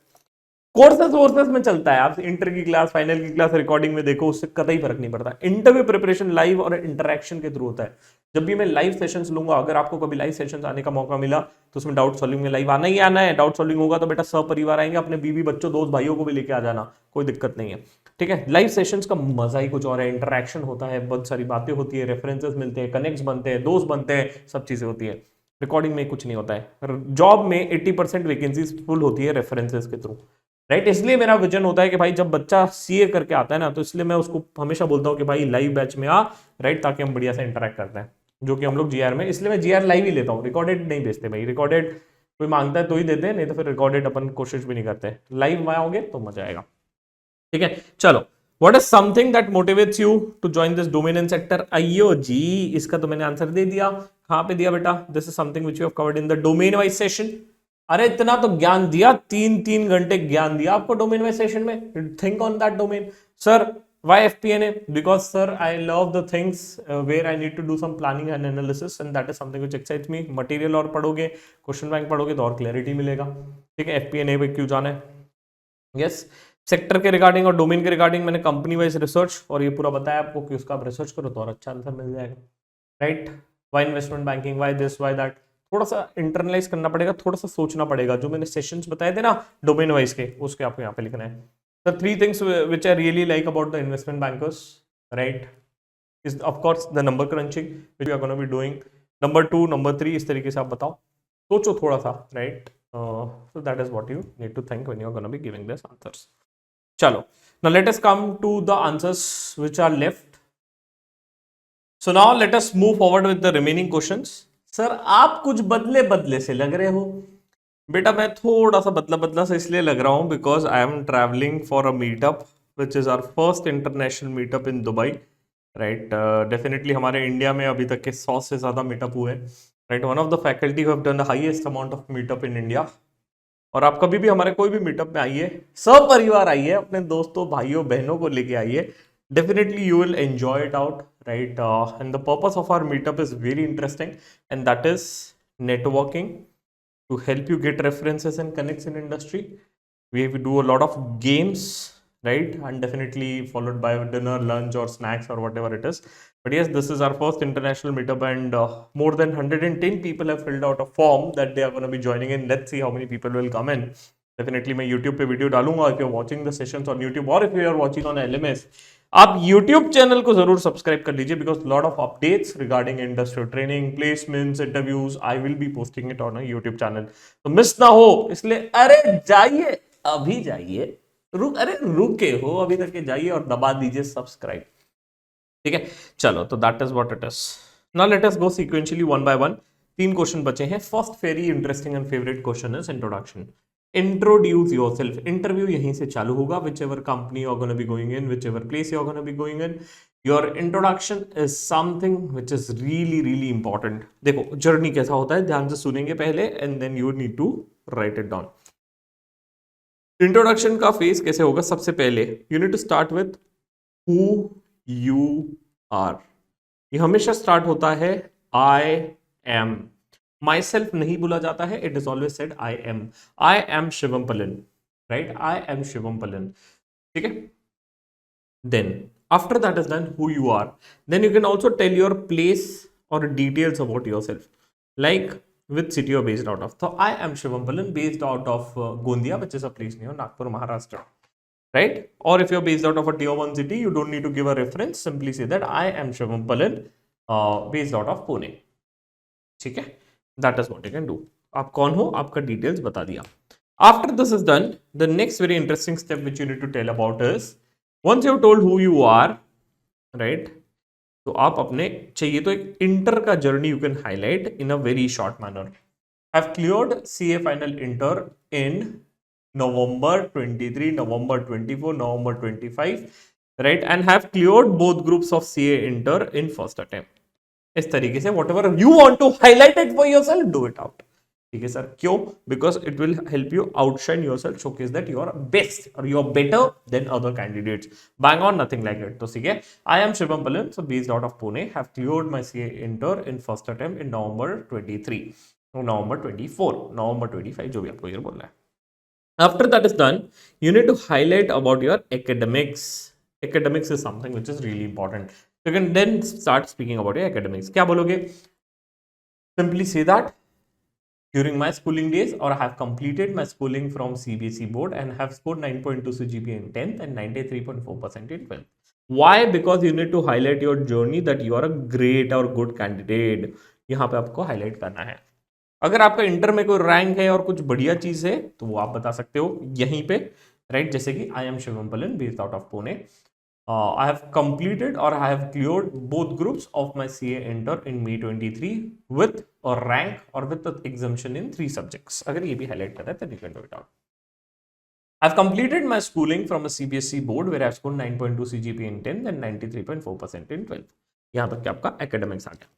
Courses में चलता है, आप इंटर की क्लास, फाइनल की क्लास रिकॉर्डिंग में देखो, उससे कतई फर्क नहीं पड़ता। इंटरव्यू प्रिपरेशन लाइव और इंटरेक्शन के थ्रू होता है। जब भी मैं लाइव सेशंस लूंगा, अगर आपको कभी लाइव सेशंस आने का मौका मिला तो उसमें डाउट सॉल्विंग में लाइव आना ही आना है। डाउट सॉल्विंग होगा तो बेटा सपरिवार आएंगे, अपने बीवी बच्चों दोस्त भाइयों को भी लेके आ जाना, कोई दिक्कत नहीं है, ठीक है। लाइव सेशंस का मजा ही कुछ और है, इंटरेक्शन होता है, बहुत सारी बातें होती है, रेफरेंसेस मिलते हैं, कनेक्ट्स बनते हैं, दोस्त बनते हैं, सब चीजें होती है। रिकॉर्डिंग में कुछ नहीं होता है। जॉब में 80% वैकेंसीज फुल होती है रेफरेंसेस के थ्रू, राइट। इसलिए मेरा विजन होता है कि भाई जब बच्चा सीए करके आता है ना, तो इसलिए मैं उसको हमेशा बोलता हूँ कि भाई लाइव बैच में आ, राइट, ताकि हम बढ़िया से इंटरेक्ट करते हैं, जो कि हम लोग जीआर में, इसलिए मैं जीआर लाइव ही लेता हूँ, रिकॉर्डेड नहीं भेजते भाई। रिकॉर्डेड कोई मांगता है तो ही देते हैं, नहीं तो फिर रिकॉर्डेड अपन कोशिश भी नहीं करते। लाइव में आओगे तो मजा आएगा, ठीक है। चलो, what is something that motivates you to join this domain and sector? अयो जी, इसका तो मैंने आंसर दे दिया। कहाँ पे दिया बेटा? This is something which you have covered in the domain wise session. अरे इतना तो ज्ञान दिया, 3 घंटे ज्ञान दिया आपको डोमेन वाइज सेशन में। Think on that domain. Sir why FP&A? Because sir, I love the things where I need to do some planning and analysis, and that is something which excites me. Material और पढ़ोगे, question bank पढ़ोगे तो और clarity मिलेगा, ठीक है। FP&A पे क्यों जाना है? यस, सेक्टर के रिगार्डिंग और डोमेन के रिगार्डिंग मैंने कंपनी वाइज रिसर्च और ये पूरा बताया आपको कि उसका आप रिसर्च करो तो और अच्छा आंसर मिल जाएगा, right. Why investment banking, why this, why that, थोड़ा सा इंटरनलाइज करना पड़ेगा, थोड़ा सा सोचना पड़ेगा। जो मैंने सेशंस बताए थे ना डोमेन वाइज के, उसके आपको यहाँ पे लिखना है। The three things which I really like about the investment bankers, right, is of course the number crunching which we are gonna be doing. Number 2, number 3, इस तरीके से आप बताओ, सोचो थोड़ा सा, right. So that is what you need to think when you are going to be giving this answers. Chalo. Now let us come to the answers which are left. So now let us move forward with the remaining questions. Sir, आप कुछ बदले बदले से लग रहे हो। बेटा मैं थोड़ा सा बदला बदला से इसलिए लग रहा हूँ because I am travelling for a meetup which is our first international meetup in Dubai, right. Definitely हमारे इंडिया में अभी तक के 100 से ज़्यादा मीटअप हुए, right. One of the faculty who have done the highest amount of meetup in India. और आप कभी भी हमारे कोई भी मीटअप में आइए, सब परिवार आइए, अपने दोस्तों भाइयों बहनों को लेके आइए, definitely you will enjoy it out, right? And the purpose of our meetup is very interesting, and that is networking to help you get references and connects in industry. We do a lot of games, right? And definitely followed by dinner, lunch, or snacks, or whatever it is. But yes, this is our first international meetup, and more than 110 people have filled out a form that they are going to be joining in. Let's see how many people will come in. Definitely मैं YouTube पे video डालूंगा if you're watching the sessions on YouTube or if you are watching on LMS. आप YouTube channel को जरूर subscribe कर लीजिए because lot of updates regarding industrial training, placements, interviews, I will B posting it on YouTube channel, तो miss ना हो। इसलिए अरे जाइए, अभी जाइए, अरे रुके हो अभी तक के, जाइए और दबा दीजिए सब्सक्राइब, ठीक है। चलो तो that is what it is. Now let us go sequentially one by one. 3 question बचे हैं। First very interesting and favourite question is introduction. Introduce yourself. Interview यहीं से चालू होगा, whichever company you are gonna be going in, whichever place you are gonna be going in, your introduction is something which is really really important. देखो journey कैसा होता है, ध्यान से सुनेंगे पहले and then you need to write it down. Introduction का phase कैसे होगा, सबसे पहले you need to start with who you are. ये हमेशा स्टार्ट होता है आई एम। माई सेल्फ नहीं बोला जाता है, it is always said I am. I am Shivam Palan, right, I am Shivam Palan, ठीक है। Then after that is done who you are, then you can also tell your place और details about yourself, like which city you're based out of. So I am Shivam Palan, based out of Gondia, which is a place near Nagpur, Maharashtra, right? Or if you're based out of a tier 1 city, you don't need to give a reference, simply say that I am Shivam Palan, based out of Pune, ठीक है। That is what you can do. आप कौन हो, आपका details बता दिया। After this is done, the next very interesting step which you need to tell about is, once you have told who you are, right, तो आप अपने चाहिए तो एक इंटर का journey you can highlight in a very short manner. Have cleared CA final inter in November 23, November 24, November 25, right, and have cleared both groups of CA inter in first attempt. इस तरीके से whatever you want to highlight it for yourself, do it out, ठीक है sir. क्यों? Because it will help you outshine yourself, showcase that you are best और you are better than other candidates. Bang on, nothing like it. तो ठीक है, I am Shivam Palan, so based out of Pune, have cleared my CA inter in first attempt in November 23, November 24, November 25, जो भी आपको ये बोलना है। After that is done, you need to highlight about your academics. Academics is something which is really important. You can then start speaking about your academics. क्या बोलोगे? Simply say that during my schooling days, or I have completed my schooling from CBSE board and have scored 9.2 CGPA in 10th and 93.4% in 12th. Why? Because you need to highlight your journey that you are a great or good candidate. यहाँ पे आपको highlight करना है। अगर आपका inter में कोई rank है और कुछ बढ़िया चीज है तो वो आप बता सकते हो यहीं पे, राइट। जैसे कि I am Shivam Palan, based out of Pune, I have completed or I have cleared both groups of my CA Inter in May 23 with a rank or with an exemption in 3 subjects. अगर ये भी highlight कर रहा है तो you can do it out. I have completed my schooling from a CBSE board where I have scored 9.2 CGPA in 10th and 93.4% in 12th. यहाँ तक कि आपका academics आ गया।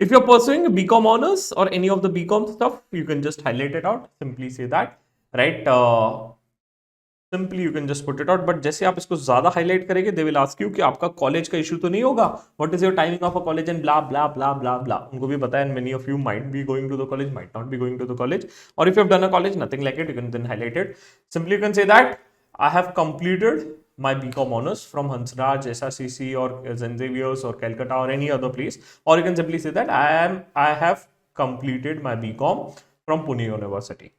If you're pursuing BCom honors or any of the BCom stuff, you can just highlight it out. Simply say that, right? Simply you can just put it out. But जैसे आप इसको ज्यादा highlight करेंगे, they will ask you कि आपका college का issue तो नहीं होगा, what is your timing of a college and blah blah blah blah blah. उनको भी पता है, and many of you might be going to the college, might not be going to the college, or if you have done a college, nothing like it, you can then highlight it. Simply you can say that I have completed my BCom honors from Hansraj, SRCC, or St. Xavier's, or Calcutta, or any other place. Or you can simply say that I have completed my BCom from Pune University.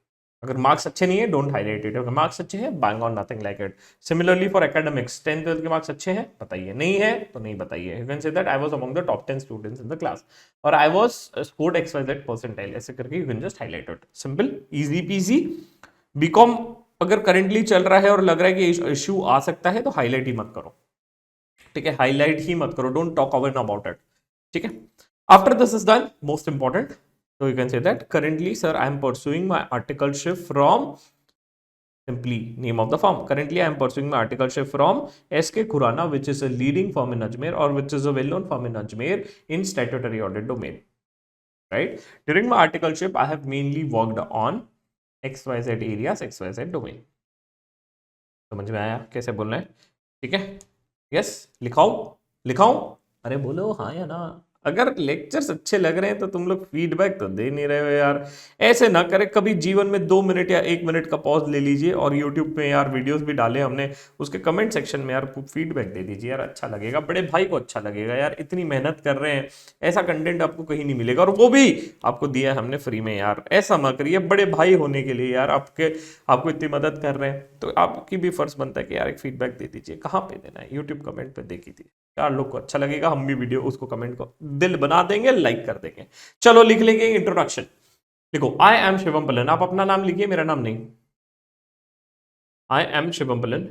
अगर marks अच्छे नहीं है don't highlight it, अगर marks अच्छे हैं bang on nothing like it. Similarly for academics 10th 12th के marks अच्छे हैं बताइए, नहीं है तो नहीं बताइए. You can say that I was among the top 10 students in the class, और I was scored XYZ percentile, ऐसे करके you can just highlight it. Simple, easy peasy. BCom अगर करेंटली चल रहा है और लग रहा है कि इश्यू आ सकता है तो हाईलाइट ही मत करो, ठीक है, हाईलाइट ही मत करो, don't talk over about it, ठीक है. After this is done, most important, so you can say that currently sir I am pursuing my articleship from, simply name of the firm, currently I am pursuing my articleship from SK Khurana, which is a leading firm in Ajmer, or which is a well known firm in Ajmer in statutory audit domain, right? During my articleship I have mainly worked on XYZ areas, XYZ domain. समझ में आया कैसे बोलना है, ठीक है. Yes, लिखाओ, अरे बोलो हाँ या ना. अगर लेक्चर्स अच्छे लग रहे हैं तो तुम लोग फीडबैक तो दे नहीं रहे हो यार. ऐसे ना करें, कभी जीवन में 2 मिनट या 1 मिनट का पॉज ले लीजिए और यूट्यूब पे यार वीडियोस भी डाले हमने, उसके कमेंट सेक्शन में यार फीडबैक दे दीजिए यार, अच्छा लगेगा, बड़े भाई को अच्छा लगेगा यार. इतनी मेहनत कर रहे हैं, ऐसा कंटेंट आपको कहीं नहीं मिलेगा, और वो भी आपको दिया है हमने फ्री में यार. ऐसा मत करिए, बड़े भाई होने के लिए यार आपको इतनी मदद कर रहे हैं तो आपकी भी फर्ज बनता है कि यार एक फीडबैक दे दीजिए. कहाँ पे देना है, यूट्यूब कमेंट पे देखी थी यार, लोग को अच्छा लगेगा, हम भी वीडियो उसको कमेंट को दिल बना देंगे, लाइक कर देंगे. चलो लिख लेंगे इंट्रोडक्शन. लिखो, आई एम शिवम पलन. आप अपना नाम लिखिए, मेरा नाम नहीं. I am Shivam Palan.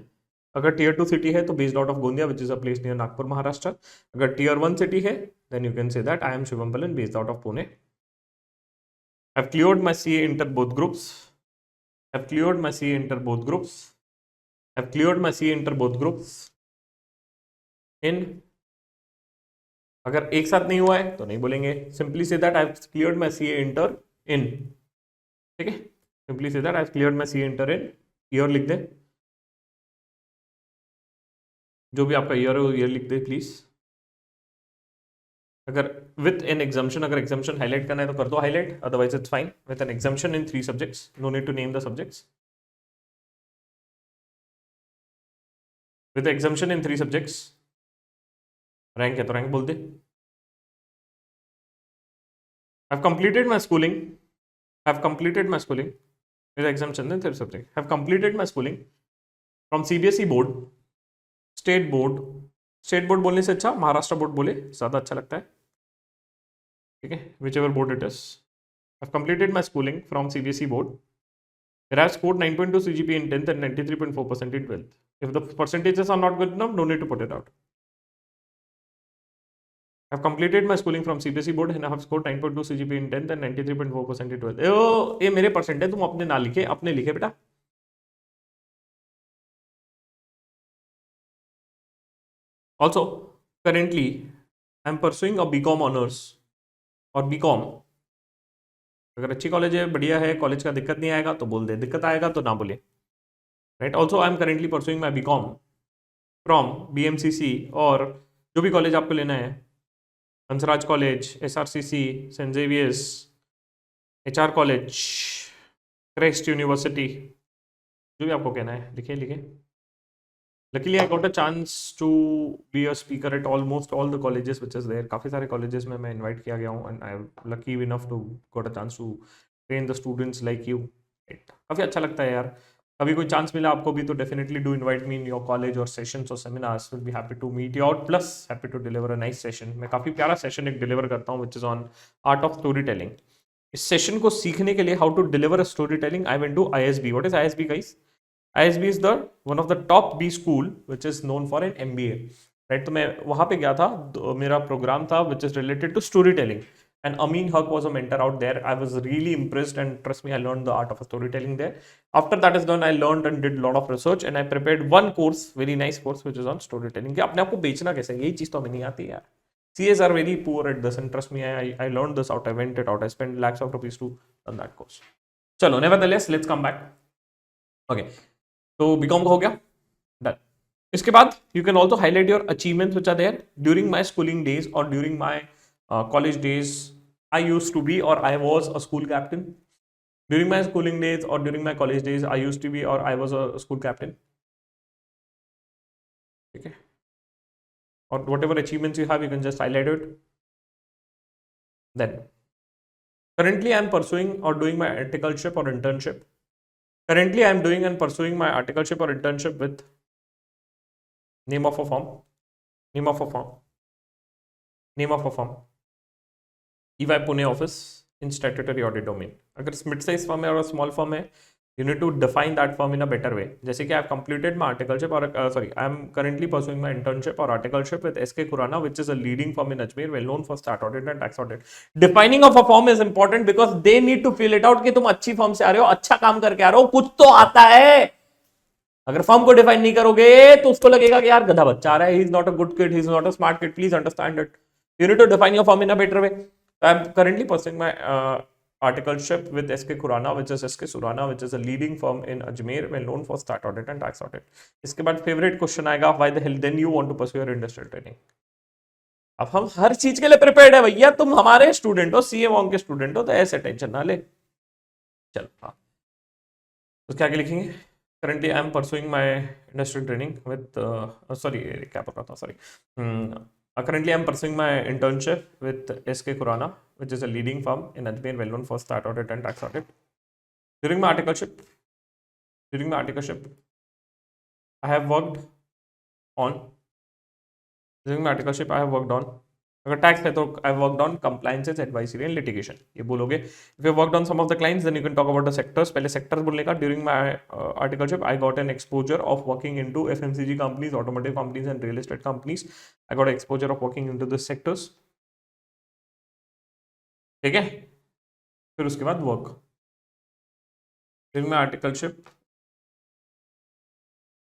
अगर टियर 2 सिटी है तो based out of Gondia, which is a place near Nagpur, Maharashtra. अगर टियर 1 सिटी है then you can say that I am Shivam Palan, based out of Pune. I have cleared my CA inter both groups. I have cleared my CA inter both groups. I have cleared my CA inter both groups in, अगर एक साथ नहीं हुआ है तो नहीं बोलेंगे. Simply say that I have cleared my CA inter in, ठीक है. Simply say that I have cleared my CA inter in. Year लिख दे, जो भी आपका ईयर हो ईयर लिख दे प्लीज. अगर विथ एन एग्जाम्शन, अगर एग्जाम्शन हाईलाइट करना है तो कर दो highlight, otherwise it's fine. With an exemption in 3 subjects, no need to name the subjects. With exemption in 3 subjects, rank है तो रैंक बोल दे. I've completed my schooling. I've completed my schooling with exemption in 3 subject. I've completed my schooling from CBSE board, state board. State board बोलने से अच्छा Maharashtra board बोले, ज़्यादा अच्छा लगता है, ठीक है. whichever board it is. I've completed my schooling from CBSE board. I have scored 9.2 CGPA in 10th and 93.4% in 12th. If the percentages are not good enough, no need to put it out. I have completed my schooling from CBSE board and I have scored 9.2 CGPA in 10th and 93.4% in 12th. ये मेरे percent है, तुम अपने ना लिखे, अपने लिखे बेटा. Also, currently I am pursuing a BCom honors और BCom अगर अच्छी कॉलेज है, बढ़िया है, कॉलेज का दिक्कत नहीं आएगा तो बोल दे, दिक्कत आएगा तो ना बोले, right. Also I am currently pursuing my BCom from BMCC, और जो भी कॉलेज आपको लेना है, Hansraj college, SRCC, saint Xavier's, HR college, Christ university, जो भी आपको कहना है लिखे. Luckily, I got a chance to be a speaker at almost all the colleges which is there. काफ़ी सारे colleges में मैं invite किया गया हूँ, and I am lucky enough to got a chance to train the students like you. काफ़ी अच्छा लगता है यार. कभी कोई चांस मिला आपको भी तो definitely do invite me in your college or sessions or seminars. Will be happy to meet you out. Plus happy to deliver a nice session. मैं काफ़ी प्यारा session एक deliver करता हूँ which is on art of storytelling. इस session को सीखने के लिए how to deliver a storytelling, I went to ISB. What is ISB, guys? ISB is the one of the top B school which is known for an MBA, right? तो मैं वहाँ पे गया था, मेरा प्रोग्राम था which is related to storytelling, and Amin Haq was a mentor out there. I was really impressed, and trust me, I learned the art of storytelling there. After that is done, I learned and did a lot of research, and I prepared one course, very nice course, which is on storytelling. कि अपने आप को बेचना कैसे, यही चीज़ तो हमें नहीं आती यार. CAs are very poor at this, and trust me, I learned this out. I went it out. I spent lakhs of rupees to learn that course. चलो, nevertheless, let's come back. Okay. तो BCom का हो गया done. इसके बाद you can also highlight your achievements which are there during my schooling days और during my college days. I used to be और I was a school captain. During my schooling days और during my college days I used to be और I was a school captain. ठीक है, or whatever achievements you have, you can just highlight it. Then currently I am pursuing or doing my articleship or internship. Currently I am doing and pursuing my articleship or internship with name of a firm, name of a firm, name of a firm, EY Pune office in statutory audit domain. अगर mid size firm है और small firm है, you need to define that firm in a better way. जैसे कि I have completed my articleship or I am currently pursuing my internship or articleship with SK Khurana, which is a leading firm in Ajmer, well known for stat audit and tax audit. Defining of a firm is important because they need to feel it out कि तुम अच्छी firm से आ रहे हो, अच्छा काम करके आ रहे हो, कुछ तो आता है. अगर फर्म को डिफाइन नहीं करोगे तो उसको लगेगा कि यार गधा बच्चा आ रहा है, he is not a good kid, he is not a smart kid. Please understand it. You need to define your firm in a better way. I am currently pursuing my articleship with SK Khurana, which is SK Surana, which is a leading firm in Ajmer, well known for stat audit and tax audit. इसके बाद favourite question आएगा, why the hell then you want to pursue your industrial training. अब हम हर चीज के लिए prepared है भैया, तुम हमारे स्टूडेंट हो, सीए वॉन्ग के स्टूडेंट हो, तो ऐसे टेंशन ना ले. चल हाँ, तो क्या लिखेंगे? Currently I am pursuing my industrial training with sorry क्या पढ़ रहा था, sorry. Currently I am pursuing my internship with SK Khurana, which is a leading firm in Ajmer, well known for stat audit and tax audit. During my articleship, I have worked on. अगर tax है तो I worked on compliances, advisory and litigation. ये बोलोगे. If you worked on some of the clients then you can talk about the sectors. पहले sectors बोलने का. During my articleship I got an exposure of working into FMCG companies, automotive companies and real estate companies. I got exposure of working into this sectors. ठीक है. फिर उसके बाद work. During my articleship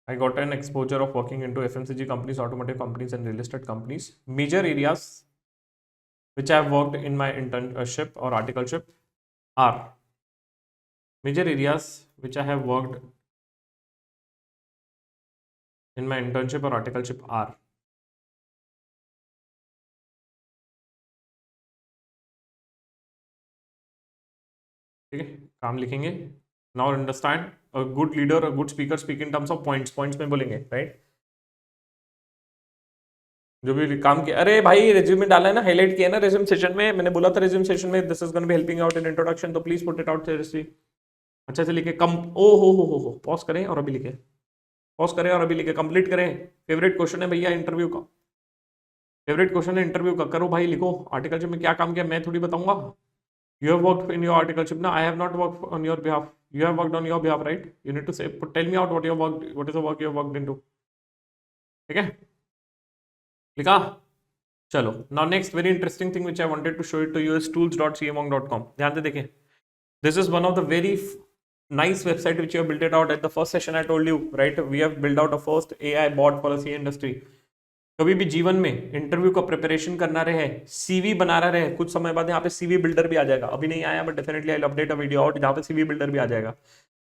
I got an exposure of working into FMCG companies, automotive companies and real estate companies. Major areas which I have worked in my internship or articleship are. Major areas which I have worked in my internship or articleship are. ठीक है, काम लिखेंगे. Now understand, a good leader, a good speaker speak in terms of points. Points में बोलेंगे, right? जो भी काम किया. अरे भाई रेज्यूमे डाला है ना, हाईलाइट किया ना रेज्यूमे सेशन में. मैंने बोला था रेज्यूमे सेशन में this is gonna be helping out in introduction, तो please put it out seriously. अच्छे से लिखे. कम ओ हो पॉज करें और अभी लिखे. पॉज करें और अभी लिखे. कंप्लीट करें. फेवरेट क्वेश्चन है भैया इंटरव्यू का. फेवरेट क्वेश्चन है इंटरव्यू का. करो भाई, लिखो. आर्टिकलशिप में क्या काम किया मैं थोड़ी बताऊंगा. You have worked in your articleship. No, I have not worked on your behalf. You have worked on your behalf, right? You need to say, tell me out what you have worked, what is the work you have worked into. ठीक है, लिखा. चलो. Now next very interesting thing which I wanted to show it to you is tools.cmong.com. ध्यान से देखें. This is one of the very nice website which you have built it out. At the first session I told you, right? We have built out a first AI bot for the CA industry. कभी भी जीवन में interview का preparation करना रहे, CV बनाना रहे, कुछ समय बाद यहाँ पे सीवी बिल्डर भी आ जाएगा. अभी नहीं आया but definitely I will update a video out जहाँ पे सीवी बिल्डर भी आ जाएगा.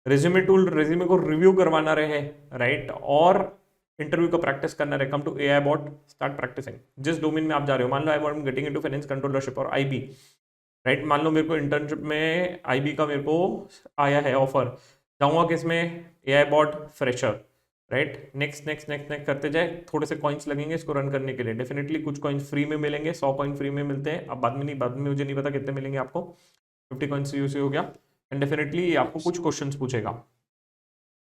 रेज्यूमे टूल, रेज्यूमे को रिव्यू करवाना रहे, राइट, और इंटरव्यू का प्रैक्टिस करना रहे, come to AI bot, start practicing. जिस डोमेन में आप जा रहे हो, मान लो I am getting into finance controllership और आईबी, राइट. मान लो मेरे को इंटर्नशिप में आईबी का मेरे को आया है ऑफर, जाऊँगा किसमें, AI bot fresher, right. Next करते जाए. थोड़े से कॉइन्स लगेंगे इसको रन करने के लिए. डेफिनेटली कुछ कॉइन्स फ्री में मिलेंगे. 100 कॉइन फ्री में मिलते हैं. अब बाद में मुझे नहीं पता कितने मिलेंगे आपको. 50 कॉइन्स यूज हो गया. एंड डेफिनेटली आपको कुछ क्वेश्चंस पूछेगा.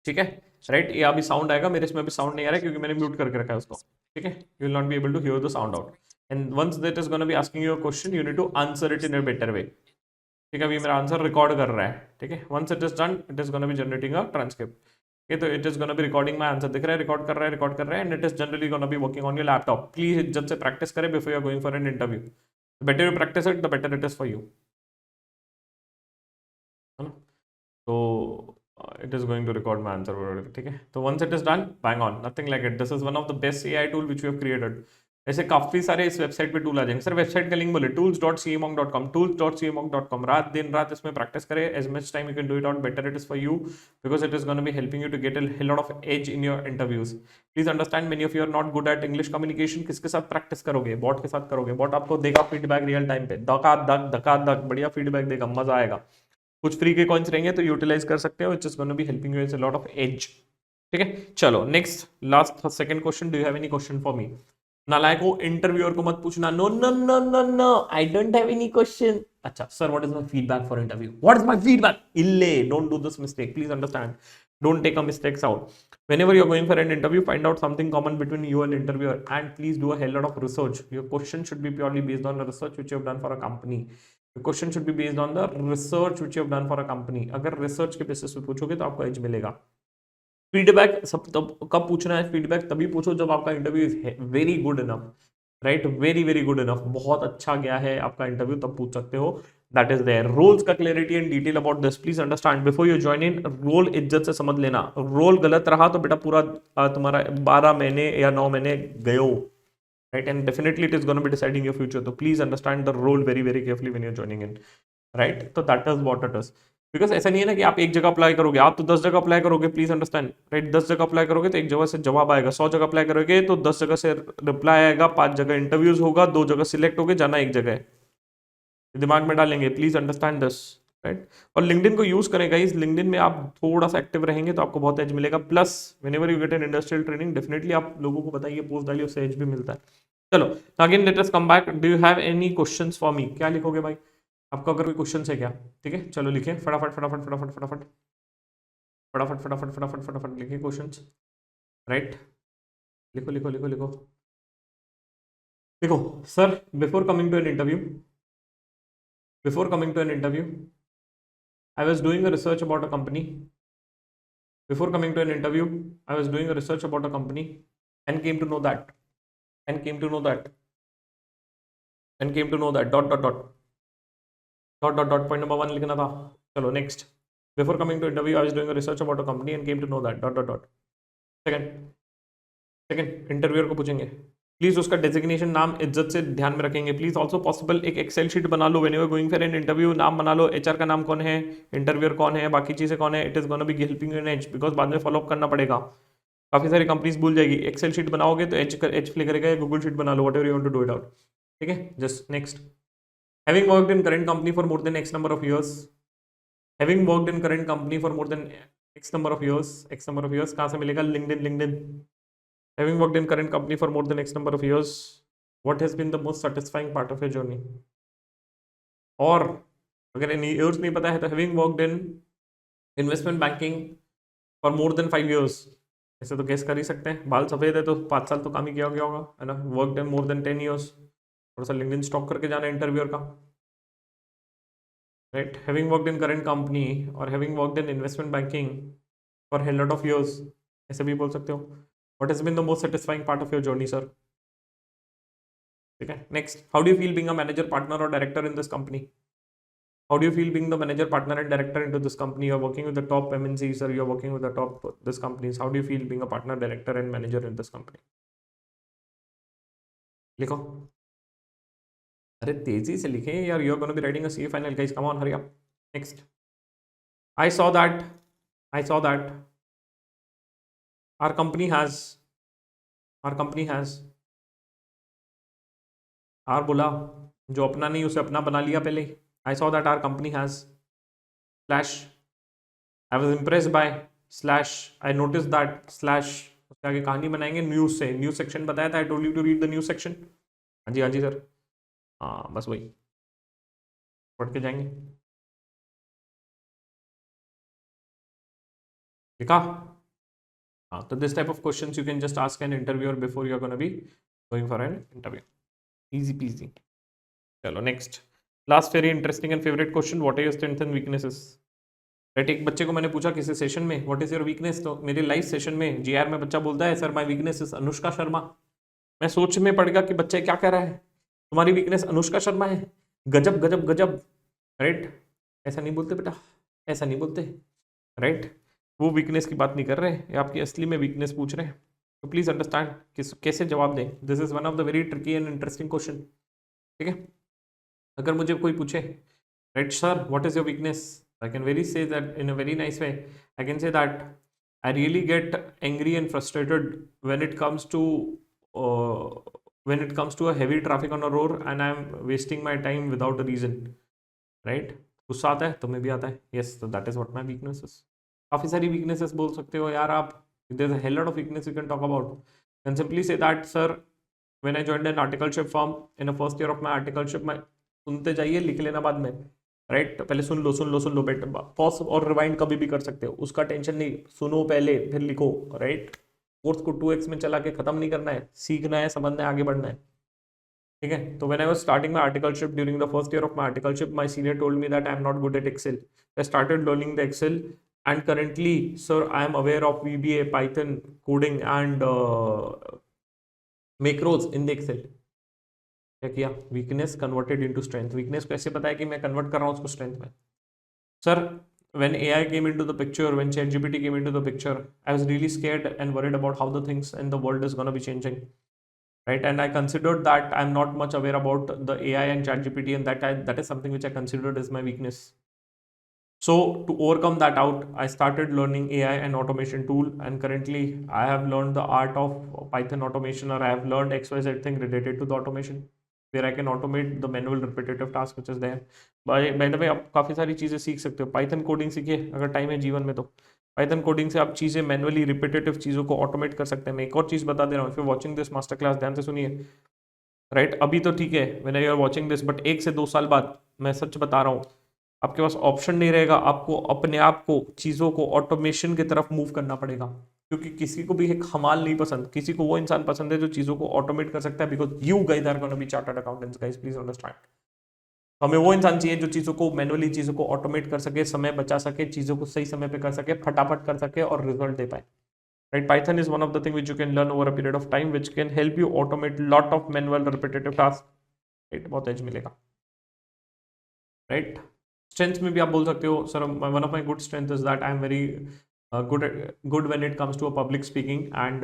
ठीक है, राइट. ये अभी साउंड आएगा, मेरे इसमें अभी साउंड नहीं आ रहा है क्योंकि मैंने म्यूट करके रखा है उसको. ठीक है, you will not be able to hear the sound out. And once that is gonna be asking you a question, you need to answer it in a better way. ठीक है, अभी मेरा आंसर रिकॉर्ड कर रहा है. ठीक है, once it is done, it is gonna be generating a transcript. Okay, तो it is gonna be recording my answer. दिख रहा है रिकॉर्ड कर रहा है and it is generally gonna be working on your laptop. Please जब से practice करें before you are going for an interview. The better you practise it the better it is for you. है ना. तो it is going to record my answer. ठीक है, तो once it is done, bang on, nothing like it. This is one of the best AI tool which we have created. ऐसे काफी सारे इस वेबसाइट पे टूल आ जाएंगे. सर वेबसाइट का लिंक बोले, tools.cmong.com, tools.cmong.com. रात दिन रात इसमें प्रैक्टिस करें. As much time you can do it out, better it is for you, because it is gonna be helping you to get a lot of edge in your interviews. Please understand, many of you are not good at English communication. किसके साथ practice करोगे? Bot के साथ करोगे. Bot आपको देगा feedback real time पे, धका बढ़िया फीडबैक देगा, मजा आएगा. कुछ फ्री के कॉइन्स रहेंगे तो यूटिलाइज कर सकते हो. It's gonna be helping you is a lot of edge. ठीक है, चलो next last second question, do you have any question for me? नालायको इंटरव्यूअर को मत पूछना, no no no no no, I don't have any question. अच्छा sir, what is my feedback for interview? What is my feedback? इल्ले, don't do this mistake, please understand. Don't take a mistakes out. Whenever you're going for an interview, find out something common between you and interviewer, and please do a hell lot of research. Your question should be purely based on the research which you have done for a company. Your question should be based on the research which you have done for a company. अगर research के basis पे पूछोगे तो आपको edge मिलेगा. Feedback सब तब कब पूछना है? फीडबैक तभी पूछो जब आपका interview is very good enough, right, very very good enough, बहुत अच्छा गया है आपका इंटरव्यू, तब पूछ सकते हो. That is there. रोल्स का clarity and detail about this please understand before you join in. Role इज्जत से समझ लेना. रोल गलत रहा तो बेटा पूरा तुम्हारा 12 महीने या 9 महीने गयो, right, and definitely it is gonna be deciding your future. तो please understand the role very very carefully when you are joining in, right. तो that is what it is. Because ऐसा नहीं है ना कि आप एक जगह अप्लाई करोगे, आप तो 10 जगह अप्लाई करोगे, प्लीज अंडरस्टैंड, राइट. 10 जगह अप्लाई करोगे तो एक जगह से जवाब आएगा, 100 जगह अप्लाई करोगे तो 10 जगह से रिप्लाई आएगा, 5 जगह इंटरव्यूज होगा, 2 जगह सिलेक्ट होगे, जाना एक जगह है. दिमाग में डालेंगे, प्लीज अंडरस्टैंड दिस, राइट. और लिंक्डइन को यूज करेगा, इस लिंक्डइन में आप थोड़ा सा एक्टिव रहेंगे तो आपको बहुत एज मिलेगा. Plus whenever you get an industrial training, definitely आप लोगों को बताइए, पोस्ट डालिए, उससे एज भी मिलता है. चलो again let us come back. Do you have any questions for मी? क्या लिखोगे भाई? आपका अगर कोई क्वेश्चन है क्या? ठीक है, चलो लिखिए फटाफट फटाफट फटाफट फटाफट फटाफट फटाफट फटाफट फटाफट लिखिए क्वेश्चंस, राइट. लिखो लिखो लिखो लिखो लिखो. Sir, before coming to an interview, before coming to an interview, I was doing a research about a company. Before coming to an interview, I was doing a research about a company and came to know that, and came to know that, and came to know that, dot dot dot dot dot dot. Point number 1 लिखना था. चलो next. Before coming to interview, I was doing a research about a company and came to know that, dot dot dot. Second interviewer को पूछेंगे, please उसका designation नाम इज्जत से ध्यान में रखेंगे. प्लीज ऑल्सो पॉसिबल एक एक्सेल शीट बना लो when you are going for an interview. नाम बना लो, एचआर का नाम कौन है, इंटरव्यूअर कौन है, बाकी चीजें कौन है. It is gonna be helping you in edge, because बाद में फॉलोअप करना पड़ेगा. काफी सारी कंपनीज भूल जाएगी. एक्सेल शीट बनाओगे तो एच प्ले करेगा, या गूगल शीट बना लो, whatever you want to do it out. ठीक है, just next. Having worked in current company for more than X number of years. Having worked in current company for more than X number of years. X number of years कहाँ से मिलेगा? LinkedIn. LinkedIn. Having worked in current company for more than X number of years, what has been the most satisfying part of your journey? और अगर इन years नहीं पता है तो having worked in investment banking for more than 5 years, ऐसे तो guess कर ही सकते हैं. बाल सफेद है तो 5 साल तो काम ही किया गया होगा, है ना. Worked in more than 10 years, थोड़ा सा लिंक्डइन स्टॉक करके जाना इंटरव्यूअर का, right. Having worked in current company और having worked in investment banking for a lot of years, ऐसे भी बोल सकते हो. What has been the most satisfying part of your journey, sir? Okay. Next, how do you feel being a manager, partner, or director in this company? How do you feel being the manager, partner, and director into this company? You're working with the top MNCs, or you're working with the top this companies. How do you feel being a partner, director, and manager in this company? लिखो. अरे तेजी से लिखें यार. You're going to be writing a CA final, guys. Come on, hurry up. Next. I saw that our company has आर बोला, जो अपना नहीं उसे अपना बना लिया पहले. I saw that our company has slash, I was impressed by slash, I notice that slash. उसके आगे कहानी बनाएंगे न्यूज से. न्यूज सेक्शन बताया था, I told you to read the news section. हाँ जी सर. हाँ बस वही पढ़ के जाएंगे. ठीक है. So this type of questions you can just ask an interviewer before you're going to be going for an interview. Easy peasy. चलो next. Last very interesting and favorite question. What are your strengths and weaknesses? Right. एक बच्चे को मैंने पूछा किसी session में, what is your weakness, तो मेरे लाइव सेशन में जीआर में बच्चा बोलता है, sir my weakness is Anushka Sharma. मैं सोच में पड़ गया कि बच्चे क्या कह रहा है, तुम्हारी वीकनेस अनुष्का शर्मा है. गजब गजब गजब, राइट. ऐसा नहीं बोलते बेटा, ऐसा नहीं बोलते, राइट. वो वीकनेस की बात नहीं कर रहे, ये आपकी असली में वीकनेस पूछ रहे हैं. तो प्लीज अंडरस्टैंड कैसे जवाब दें. This is one of the very tricky and interesting question. ठीक है. अगर मुझे कोई पूछे, right sir what is your weakness, I can very say that in a very nice way. I can say that I really get angry and frustrated when it comes to a heavy traffic on a road and I am wasting my time without a reason, right. गुस्सा आता है, तुम्हें भी आता है. Yes, तो that is what my weakness is. काफ़ी सारी वीकनेसेस बोल सकते हो यार आप, there's a hell lot of weakness you can talk about. You can simply say that, sir, when I joined an articleship firm in the first year of my articleship, मैं सुनते जाइए, लिख लेना बाद में, राइट? पहले सुन लो बेटा, पॉज और रिवाइंड कभी भी कर सकते हो, उसका टेंशन नहीं, सुनो पहले फिर लिखो, राइट? कोर्स को 2x में चला के खत्म नहीं करना है, सीखना है, समझना है, आगे बढ़ना है, ठीक है? तो when I was starting my articleship during the first year of my articleship, my senior told me that I am not good at Excel. I started learning the Excel and currently sir I am aware of VBA, Python coding and macros in the Excel. क्या किया? Weakness converted into strength. Weakness को ऐसे पता है कि मैं convert कर रहा हूँ उसको स्ट्रेंथ में. Sir, when AI came into the picture, when ChatGPT came into the picture, I was really scared and worried about how the things in the world is going to be changing, right? And I considered that I'm not much aware about the AI and ChatGPT, and that is something which I considered as my weakness. So to overcome that out, I started learning AI and automation tool, and currently I have learned the art of Python automation, or I have learned XYZ thing related to the automation, where I can automate the manual repetitive task which is there. By the way, आप काफ़ी सारी चीज़ें सीख सकते हो. Python coding सीखिए अगर time है जीवन में, तो पाइथन कोडिंग से आप चीज़ें मैनुअली रिपीटेटिव चीज़ों को ऑटोमेट कर सकते हैं. मैं एक और चीज़ बता दे रहा हूँ, if you watching this master class, ध्यान से सुनिए, राइट? अभी तो ठीक है when you are watching this, but 1 से 2 साल बाद, मैं सच बता रहा हूँ, आपके पास ऑप्शन नहीं रहेगा, आपको अपने आप को चीज़ों को ऑटोमेशन की तरफ मूव करना पड़ेगा. क्योंकि किसी को भी एक हमाल नहीं पसंद, किसी को वो इंसान पसंद है जो चीज़ों को ऑटोमेट कर सकता है, because you guys are gonna be chartered accountants, guys please understand. हमें वो इंसान चाहिए जो चीज़ों को मैनुअली चीज़ों को ऑटोमेट कर सके, समय बचा सके, चीज़ों को सही समय पे कर सके, फटाफट कर सके और रिजल्ट दे पाए, right? Python is one of the thing which you can learn over a period of time, which can help you automate lot of manual repetitive task, right? बहुत एज मिलेगा, राइट? स्ट्रेंथ में भी आप बोल सकते हो, sir one of my good strength is that I am very good when it comes to a public speaking, and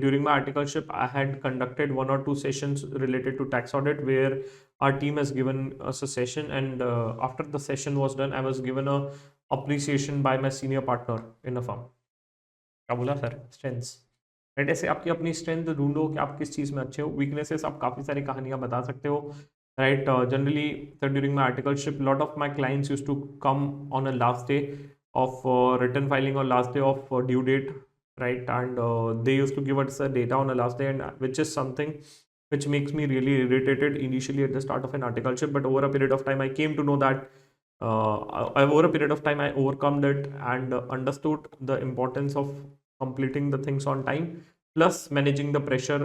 during my articleship I had conducted 1 or 2 sessions related to tax audit, where our team has given us a session, and after the session was done I was given a appreciation by my senior partner in a firm. क्या बोला sir? Strengths, right? ऐसे आपकी अपनी strength ढूंढो कि आप किस चीज़ में अच्छे हो. वीकनेसेस आप काफ़ी सारी कहानियाँ बता सकते हो, right? Generally, during my articleship, lot of my clients used to come on a last day of return filing or last day of due date, right? And they used to give us the data on the last day, and which is something which makes me really irritated initially at the start of an articleship. But over a period of time, I came to know that over a period of time, I overcome it and understood the importance of completing the things on time, plus managing the pressure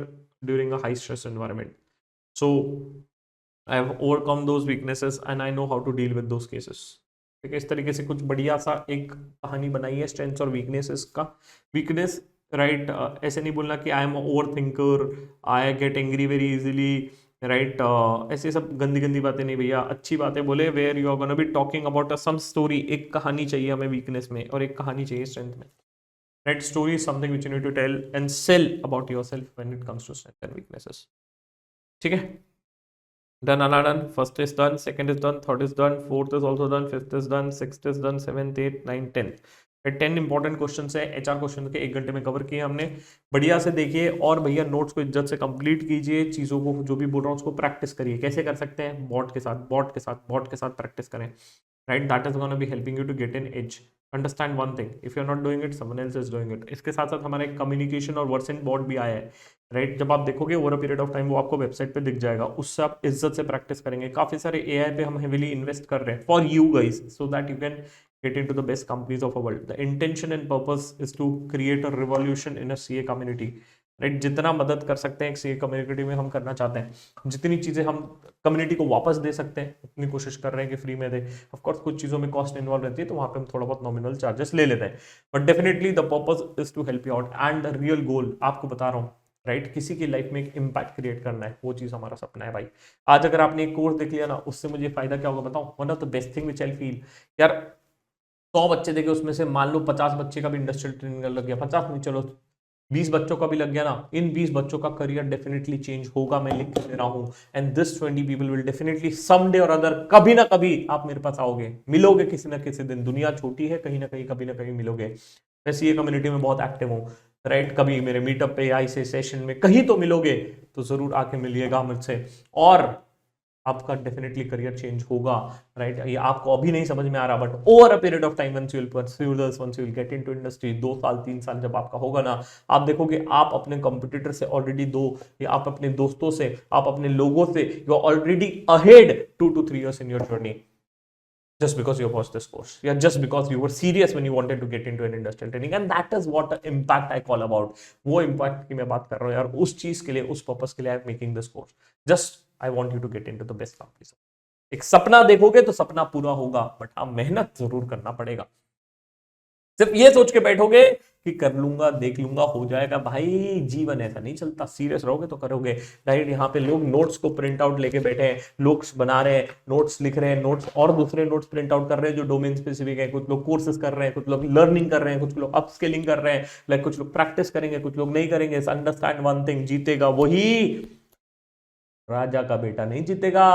during a high stress environment. So I have overcome those weaknesses and I know how to deal with those cases. ठीक है, इस तरीके से कुछ बढ़िया सा एक कहानी बनाई है स्ट्रेंथ्स और वीकनेसेस का. Weakness, right? ऐसे नहीं बोलना कि I M over thinker, I get angry very easily, right? ऐसे सब गंदी गंदी बातें नहीं भैया, अच्छी बातें बोले, where you are gonna be talking about some story. एक कहानी चाहिए हमें वीकनेस में और एक कहानी चाहिए स्ट्रेंथ में, right? Story is something which you need to tell and sell about yourself when it comes to strength and weaknesses. ठीक है, done or not done? First is done, second is done, third is done, fourth is also done, fifth is done, sixth is done, 7th, 8th, 9th, 10th. 10 important question है HR question के 1 घंटे में cover किए हमने. बढ़िया से देखिए और भैया नोट्स को इज्जत से कंप्लीट कीजिए. चीज़ों को जो भी बोल रहा हूँ उसको प्रैक्टिस करिए. कैसे कर सकते हैं? बॉट के साथ प्रैक्टिस करें, right? That is gonna be helping you to get an edge. Understand one thing, if you are not doing it, someone else is doing it. इसके साथ साथ हमारा एक कम्युनिकेशन और वर्ड्स एंड बोर्ड भी आया है, राइट? जब आप देखोगे over a period of time वो आपको वेबसाइट पे दिख जाएगा. उससे आप इज्जत से प्रैक्टिस करेंगे. काफी सारे AI पे हम हेविली इन्वेस्ट कर रहे हैं for you guys, so that you can get into the best companies of the world. The intention and purpose is to create a revolution in a CA community, right? जितना मदद कर सकते हैं एक CA community में हम करना चाहते हैं. जितनी चीजें हम कम्युनिटी को वापस दे सकते हैं उतनी कोशिश कर रहे हैं कि फ्री में दे. ऑफ कोर्स कुछ चीजों में कॉस्ट इन्वॉल्व रहती है तो वहां पे हम थोड़ा बहुत नॉमिनल चार्जेस ले लेते हैं, but definitely the purpose is to help you out. And the real goal आपको बता रहा हूँ, राइट? किसी की लाइफ में एक इम्पैक्ट क्रिएट करना है, वो चीज हमारा सपना है भाई. आज अगर आपने एक कोर्स देख लिया ना, उससे मुझे फायदा क्या होगा बताऊं? One of the best thing which I feel, यार 100 बच्चे देखे, उसमें से मान लो 50 बच्चे का भी इंडस्ट्रियल ट्रेनिंग लग गया, 50 नहीं चलो 20 बच्चों का भी लग गया ना, इन 20 बच्चों का करियर डेफिनेटली चेंज होगा. मैं लिख के दे रहा हूं. And this 20 people will definitely someday और अदर, कभी ना कभी आप मेरे पास आओगे, मिलोगे किसी ना किसी दिन. दुनिया छोटी है, कहीं ना कहीं कभी ना कहीं मिलोगे. मैं सीए कम्युनिटी में बहुत एक्टिव हूँ, राइट? कभी मेरे मीटअप पे या ऐसे सेशन में कहीं तो मिलोगे, तो जरूर आके मिलिएगा मुझसे. और आपका डेफिनेटली करियर चेंज होगा, राइट? ये आपको अभी नहीं समझ में आ रहा, but over a period of time once you will pursue this, once you will get into industry, 2 साल 3 साल जब आपका होगा ना, आप देखोगे आप अपने कंपटीटर से ऑलरेडी या आप अपने दोस्तों से, आप अपने लोगों से, you are already ahead 2 to 3 years in your journey, just because you watched this course, yeah, just because you were serious when you wanted to get into an industrial training, and that is what the impact I call about. वो impact की मैं बात कर रहा हूँ यार, उस चीज के लिए, उस पर्पस के लिए I am making this course, just I want you to get into the best companies. एक सपना देखोगे तो सपना पूरा होगा, बट हाँ मेहनत जरूर करना पड़ेगा। सिर्फ ये सोच के बैठोगे कि कर लूंगा, देख लूंगा, हो जाएगा, भाई जीवन ऐसा नहीं चलता। सीरियस रहोगे तो करोगे, राइट? यहाँ पे लोग नोट्स को प्रिंट आउट लेके बैठे हैं, लोग बना रहे हैं, नोट्स लिख रहे हैं, नोट्स और दूसरे नोट्स प्रिंट आउट कर रहे हैं जो डोमेन स्पेसिफिक है। कुछ लोग कोर्सेज कर रहे हैं, कुछ लोग लर्निंग कर रहे हैं, कुछ लोग अपस्किलिंग कर रहे हैं, लाइक कुछ लोग प्रैक्टिस करेंगे, कुछ लोग नहीं करेंगे। अंडरस्टैंड वन थिंग, जीतेगा वही, राजा का बेटा नहीं जीतेगा,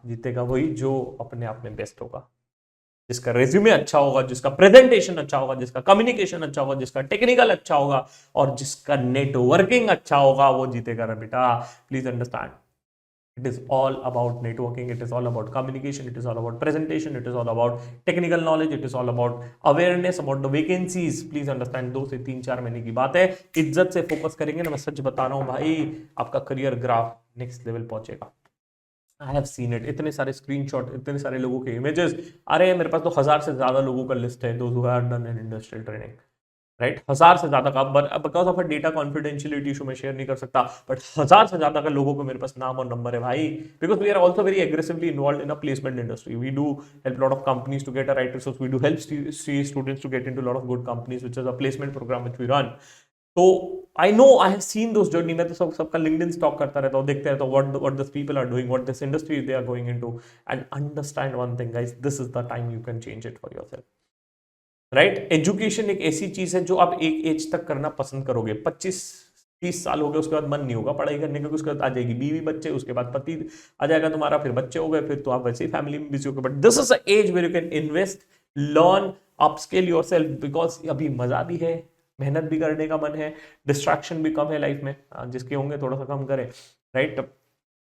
जीतेगा वही जो अपने आप में बेस्ट होगा, जिसका रेज्यूमे अच्छा होगा, जिसका प्रेजेंटेशन अच्छा होगा, जिसका कम्युनिकेशन अच्छा होगा, जिसका टेक्निकल अच्छा होगा और जिसका नेटवर्किंग अच्छा होगा, वो जीतेगा ना बेटा। Please understand, it is all about networking, it is all about communication, it is all about presentation, it is all about technical knowledge, it is all about awareness about the vacancies. Please understand, 2 से 3-4 महीने की बात है, इज्जत से focus करेंगे ना, मैं सच बता रहा हूं भाई, आपका करियर ग्राफ नेक्स्ट लेवल पहुंचेगा। आई हैव सीन इट, इतने सारे स्क्रीनशॉट, इतने सारे लोगों के इमेजेस, अरे मेरे पास तो 1000 से ज्यादा लोगों का लिस्ट है, those who have done an industrial training, right? 1000 से ज्यादा का, because of a data confidentiality issue मैं शेयर नहीं कर सकता, बट 1000 से ज्यादा का लोगों को मेरे पास नाम और नंबर है भाई, because we are also very aggressively involve in a placement industry. We do help lot of companies to get a right resource, we do help students to get into lot of good companies, which is a placement program which we run. तो I know, I have seen those journey. मैं तो सबका LinkedIn stock करता रहता हूँ, देखते रहता हूँ what this people are doing, what this industry they are going into, and understand one thing guys, this is the time you can change it for yourself, right? Education एक ऐसी चीज है जो आप एक एज तक करना पसंद करोगे, 25-30 साल हो गए, उसके बाद मन नहीं होगा पढ़ाई करने का, उसके बाद आ जाएगी बीवी बच्चे, उसके बाद पति आ जाएगा तुम्हारा, फिर बच्चे हो गए, फिर तो आप वैसे ही फैमिली में बिजी हो गए। But this is a age where you can invest, learn, upskill yourself, because अभी मजा भी है, मेहनत भी करने का मन है, डिस्ट्रैक्शन भी कम है लाइफ में, जिसके होंगे थोड़ा सा कम करें, राइट?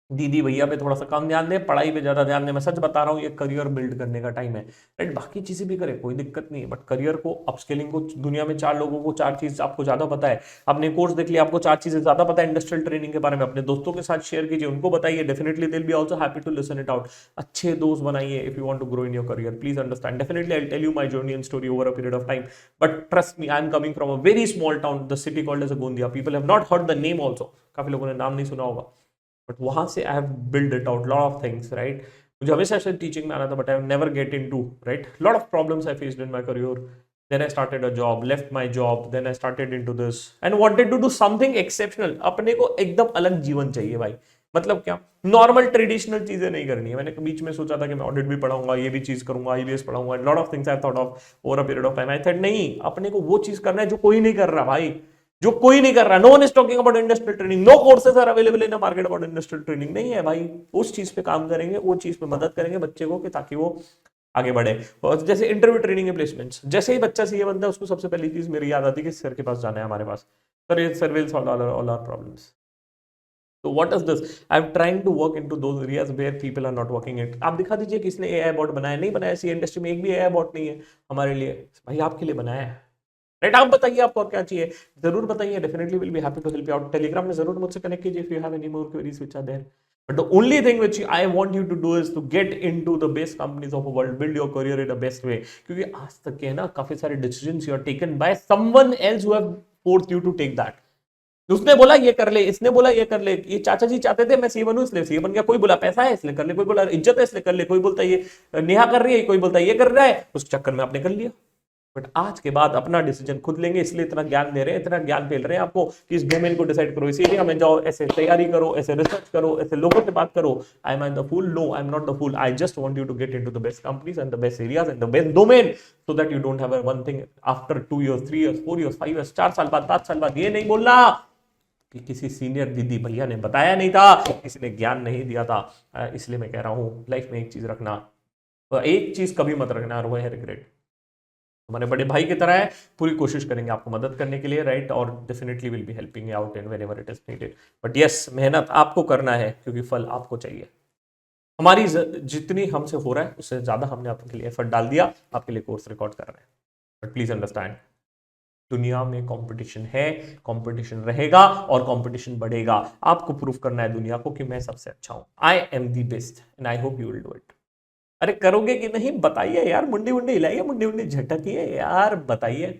दीदी भैया पे थोड़ा सा कम ध्यान दें, पढ़ाई पे ज्यादा ध्यान दें। मैं सच बता रहा हूँ, ये करियर बिल्ड करने का टाइम है, राइट? बाकी चीजें भी करें, कोई दिक्कत नहीं है, बट करियर को, अपस्किलिंग को, दुनिया में 4 लोगों को 4 चीज आपको ज्यादा पता है, आपने कोर्स देख लिया, आपको 4 चीजें ज्यादा पता है इंडस्ट्रियल ट्रेनिंग के बारे में, अपने दोस्तों के साथ शेयर कीजिए, उनको बताइए, definitely they will be also happy to listen it out. अच्छे दोस्त बनाइए if you want to grow in your career. Please understand, definitely I will tell you my journey and story over a period of time, but trust me, I am coming from a very small town, the city called as Gondia. People have not heard the name also, काफी लोगों ने नाम नहीं सुना होगा, but वहां से I have build it out lot of things, right? मुझे हमेशा से टीचिंग में आना था, but I never get into, right? Lot of problems I faced in my career, then I started a job, left my job, then I started into this and wanted to do something exceptional. अपने को एकदम अलग जीवन चाहिए भाई, मतलब क्या, normal traditional चीजें नहीं करनी है। मैंने बीच में सोचा था कि मैं ऑडिट भी पढ़ाऊंगा, ये भी चीज करूंगा, आईबीएस पढ़ाऊंगा, lot of things I thought of over a period of time. I thought नहीं, अपने को वो चीज करना है जो कोई नहीं कर रहा भाई, जो कोई नहीं कर रहा। No one is talking about industrial training, no courses are available in the market about industrial training, नहीं है भाई। उस चीज पे काम करेंगे, वो चीज पे मदद करेंगे बच्चे को, कि ताकि वो आगे बढ़े। और जैसे इंटरव्यू ट्रेनिंग है, प्लेसमेंट्स, जैसे ही बच्चा सीए बनता है, उसको सबसे पहली चीज मेरी याद आती है कि सर के पास जाना है, हमारे पास, सर ये sir will solve all our problems. तो what is this, I am trying to work into those areas where people are not working it. आप दिखा दीजिए किसने एआई बॉट बनाया, नहीं बनाया। सी इंडस्ट्री में एक भी एआई बॉट नहीं है हमारे लिए, भाई आपके लिए बनाया है, राइट? आप बताइए आपको और क्या चाहिए, जरूर बताइए, definitely will be happy to help you out. Telegram में जरूर मुझसे कनेक्ट कीजिए if you have any more queries which are there. But the only thing which I want you to do is to get into the best companies of the world, build your career in the best way. क्योंकि आज तक के ना काफी सारे decisions you are taken by someone else who have forced you to take that. उसने बोला ये कर ले, इसने बोला ये कर ले, ये चाचा जी चाहते थे मैं सीए बनूं इसलिए सीए बन गया, कोई बोला पैसा है इसलिए कर ले, कोई बोला इज्जत है इसलिए कर ले, कोई बोलता ये नेहा कर रही है, कोई बोलता ये कर रहा है, उस चक्कर में आपने कर लिया। बट आज के बाद अपना डिसीजन खुद लेंगे, इसलिए इतना ज्ञान दे रहे हैं, इतना ज्ञान फैल रहे हैं आपको कि इस डोमेन को डिसाइड करो, इस एरिया में जाओ, ऐसे तैयारी करो, ऐसे रिसर्च करो, ऐसे लोगों से बात करो। I am the fool? No, I am not the fool. I just want you to get into the best companies and the best areas and the best domain, so that you don't have one thing after 2 years 3 years 4 years 5 years 4 साल बाद 5 साल बाद ये नहीं बोलना कि किसी senior दीदी भैया ने बताया नहीं था, किसी ने ज्ञान नहीं दिया था। इसलिए मैं कह रहा हूं, लाइफ में एक चीज रखना, एक चीज कभी मत रखना, और वो है रिग्रेट। हमारे बड़े भाई की तरह है, पूरी कोशिश करेंगे आपको मदद करने के लिए, राइट? और definitely will B helping out in whenever it is needed. But yes, मेहनत आपको करना है क्योंकि फल आपको चाहिए। हमारी जितनी हमसे हो रहा है उससे ज्यादा हमने आपके लिए एफर्ट डाल दिया, आपके लिए कोर्स रिकॉर्ड कर रहे हैं। बट प्लीज अंडरस्टैंड, दुनिया में कंपटीशन है, कंपटीशन रहेगा और कंपटीशन बढ़ेगा। आपको प्रूव करना है दुनिया को कि मैं सबसे अच्छा हूं, I am the best and I hope you will do it. अरे करोगे कि नहीं बताइए यार, मुंडी मुंडी हिलाइए, मुंडी मुंडी झटकिए यार, बताइए।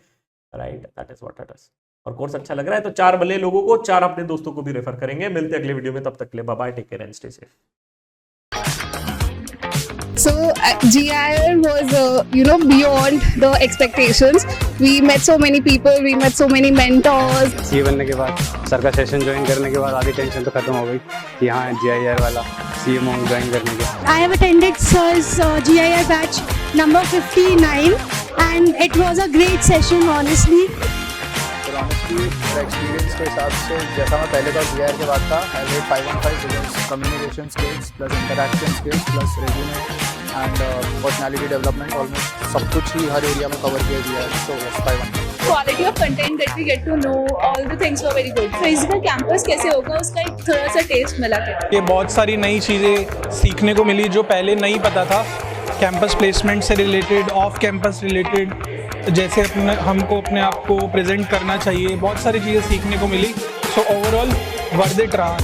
Right, that is what it is. और कोर्स अच्छा लग रहा है तो 4 भले लोगों को, 4 अपने दोस्तों को भी रेफर करेंगे। मिलते हैं अगले वीडियो में, तब तक के लिए bye bye, take care and stay safe. So GIR was, beyond the expectations. We met so many people, we met so many mentors. CA बनने के बाद सर का सेशन ज्वाइन करने के बाद आधी टेंशन तो खत्म हो गई कि हाँ GIR वाला CA मॉन्क ज्वाइन करने के। I have attended sir's GIR batch number 59 and it was a great session honestly. Honestly, मेरा एक्सपीरियंस के हिसाब से जैसा मैं पहले का GIR के बाद था, I rate 515 because communication skills plus interaction skills plus resume and personality development almost सब कुछ ही हर एरिया में कवर किया GIR, so yes 515. Quality of content that we get to know, all the things were very good. Physical campus कैसे होगा उसका एक थोड़ा सा टेस्ट मिला था। ये बहुत सारी नई चीज़ें सीखने को मिली जो पहले नहीं पता था, कैंपस प्लेसमेंट से रिलेटेड, ऑफ कैंपस रिलेटेड, जैसे हमको अपने आप को प्रेजेंट करना चाहिए, बहुत सारी चीज़ें सीखने को मिली। सो ओवरऑल वर्थ इट रहा।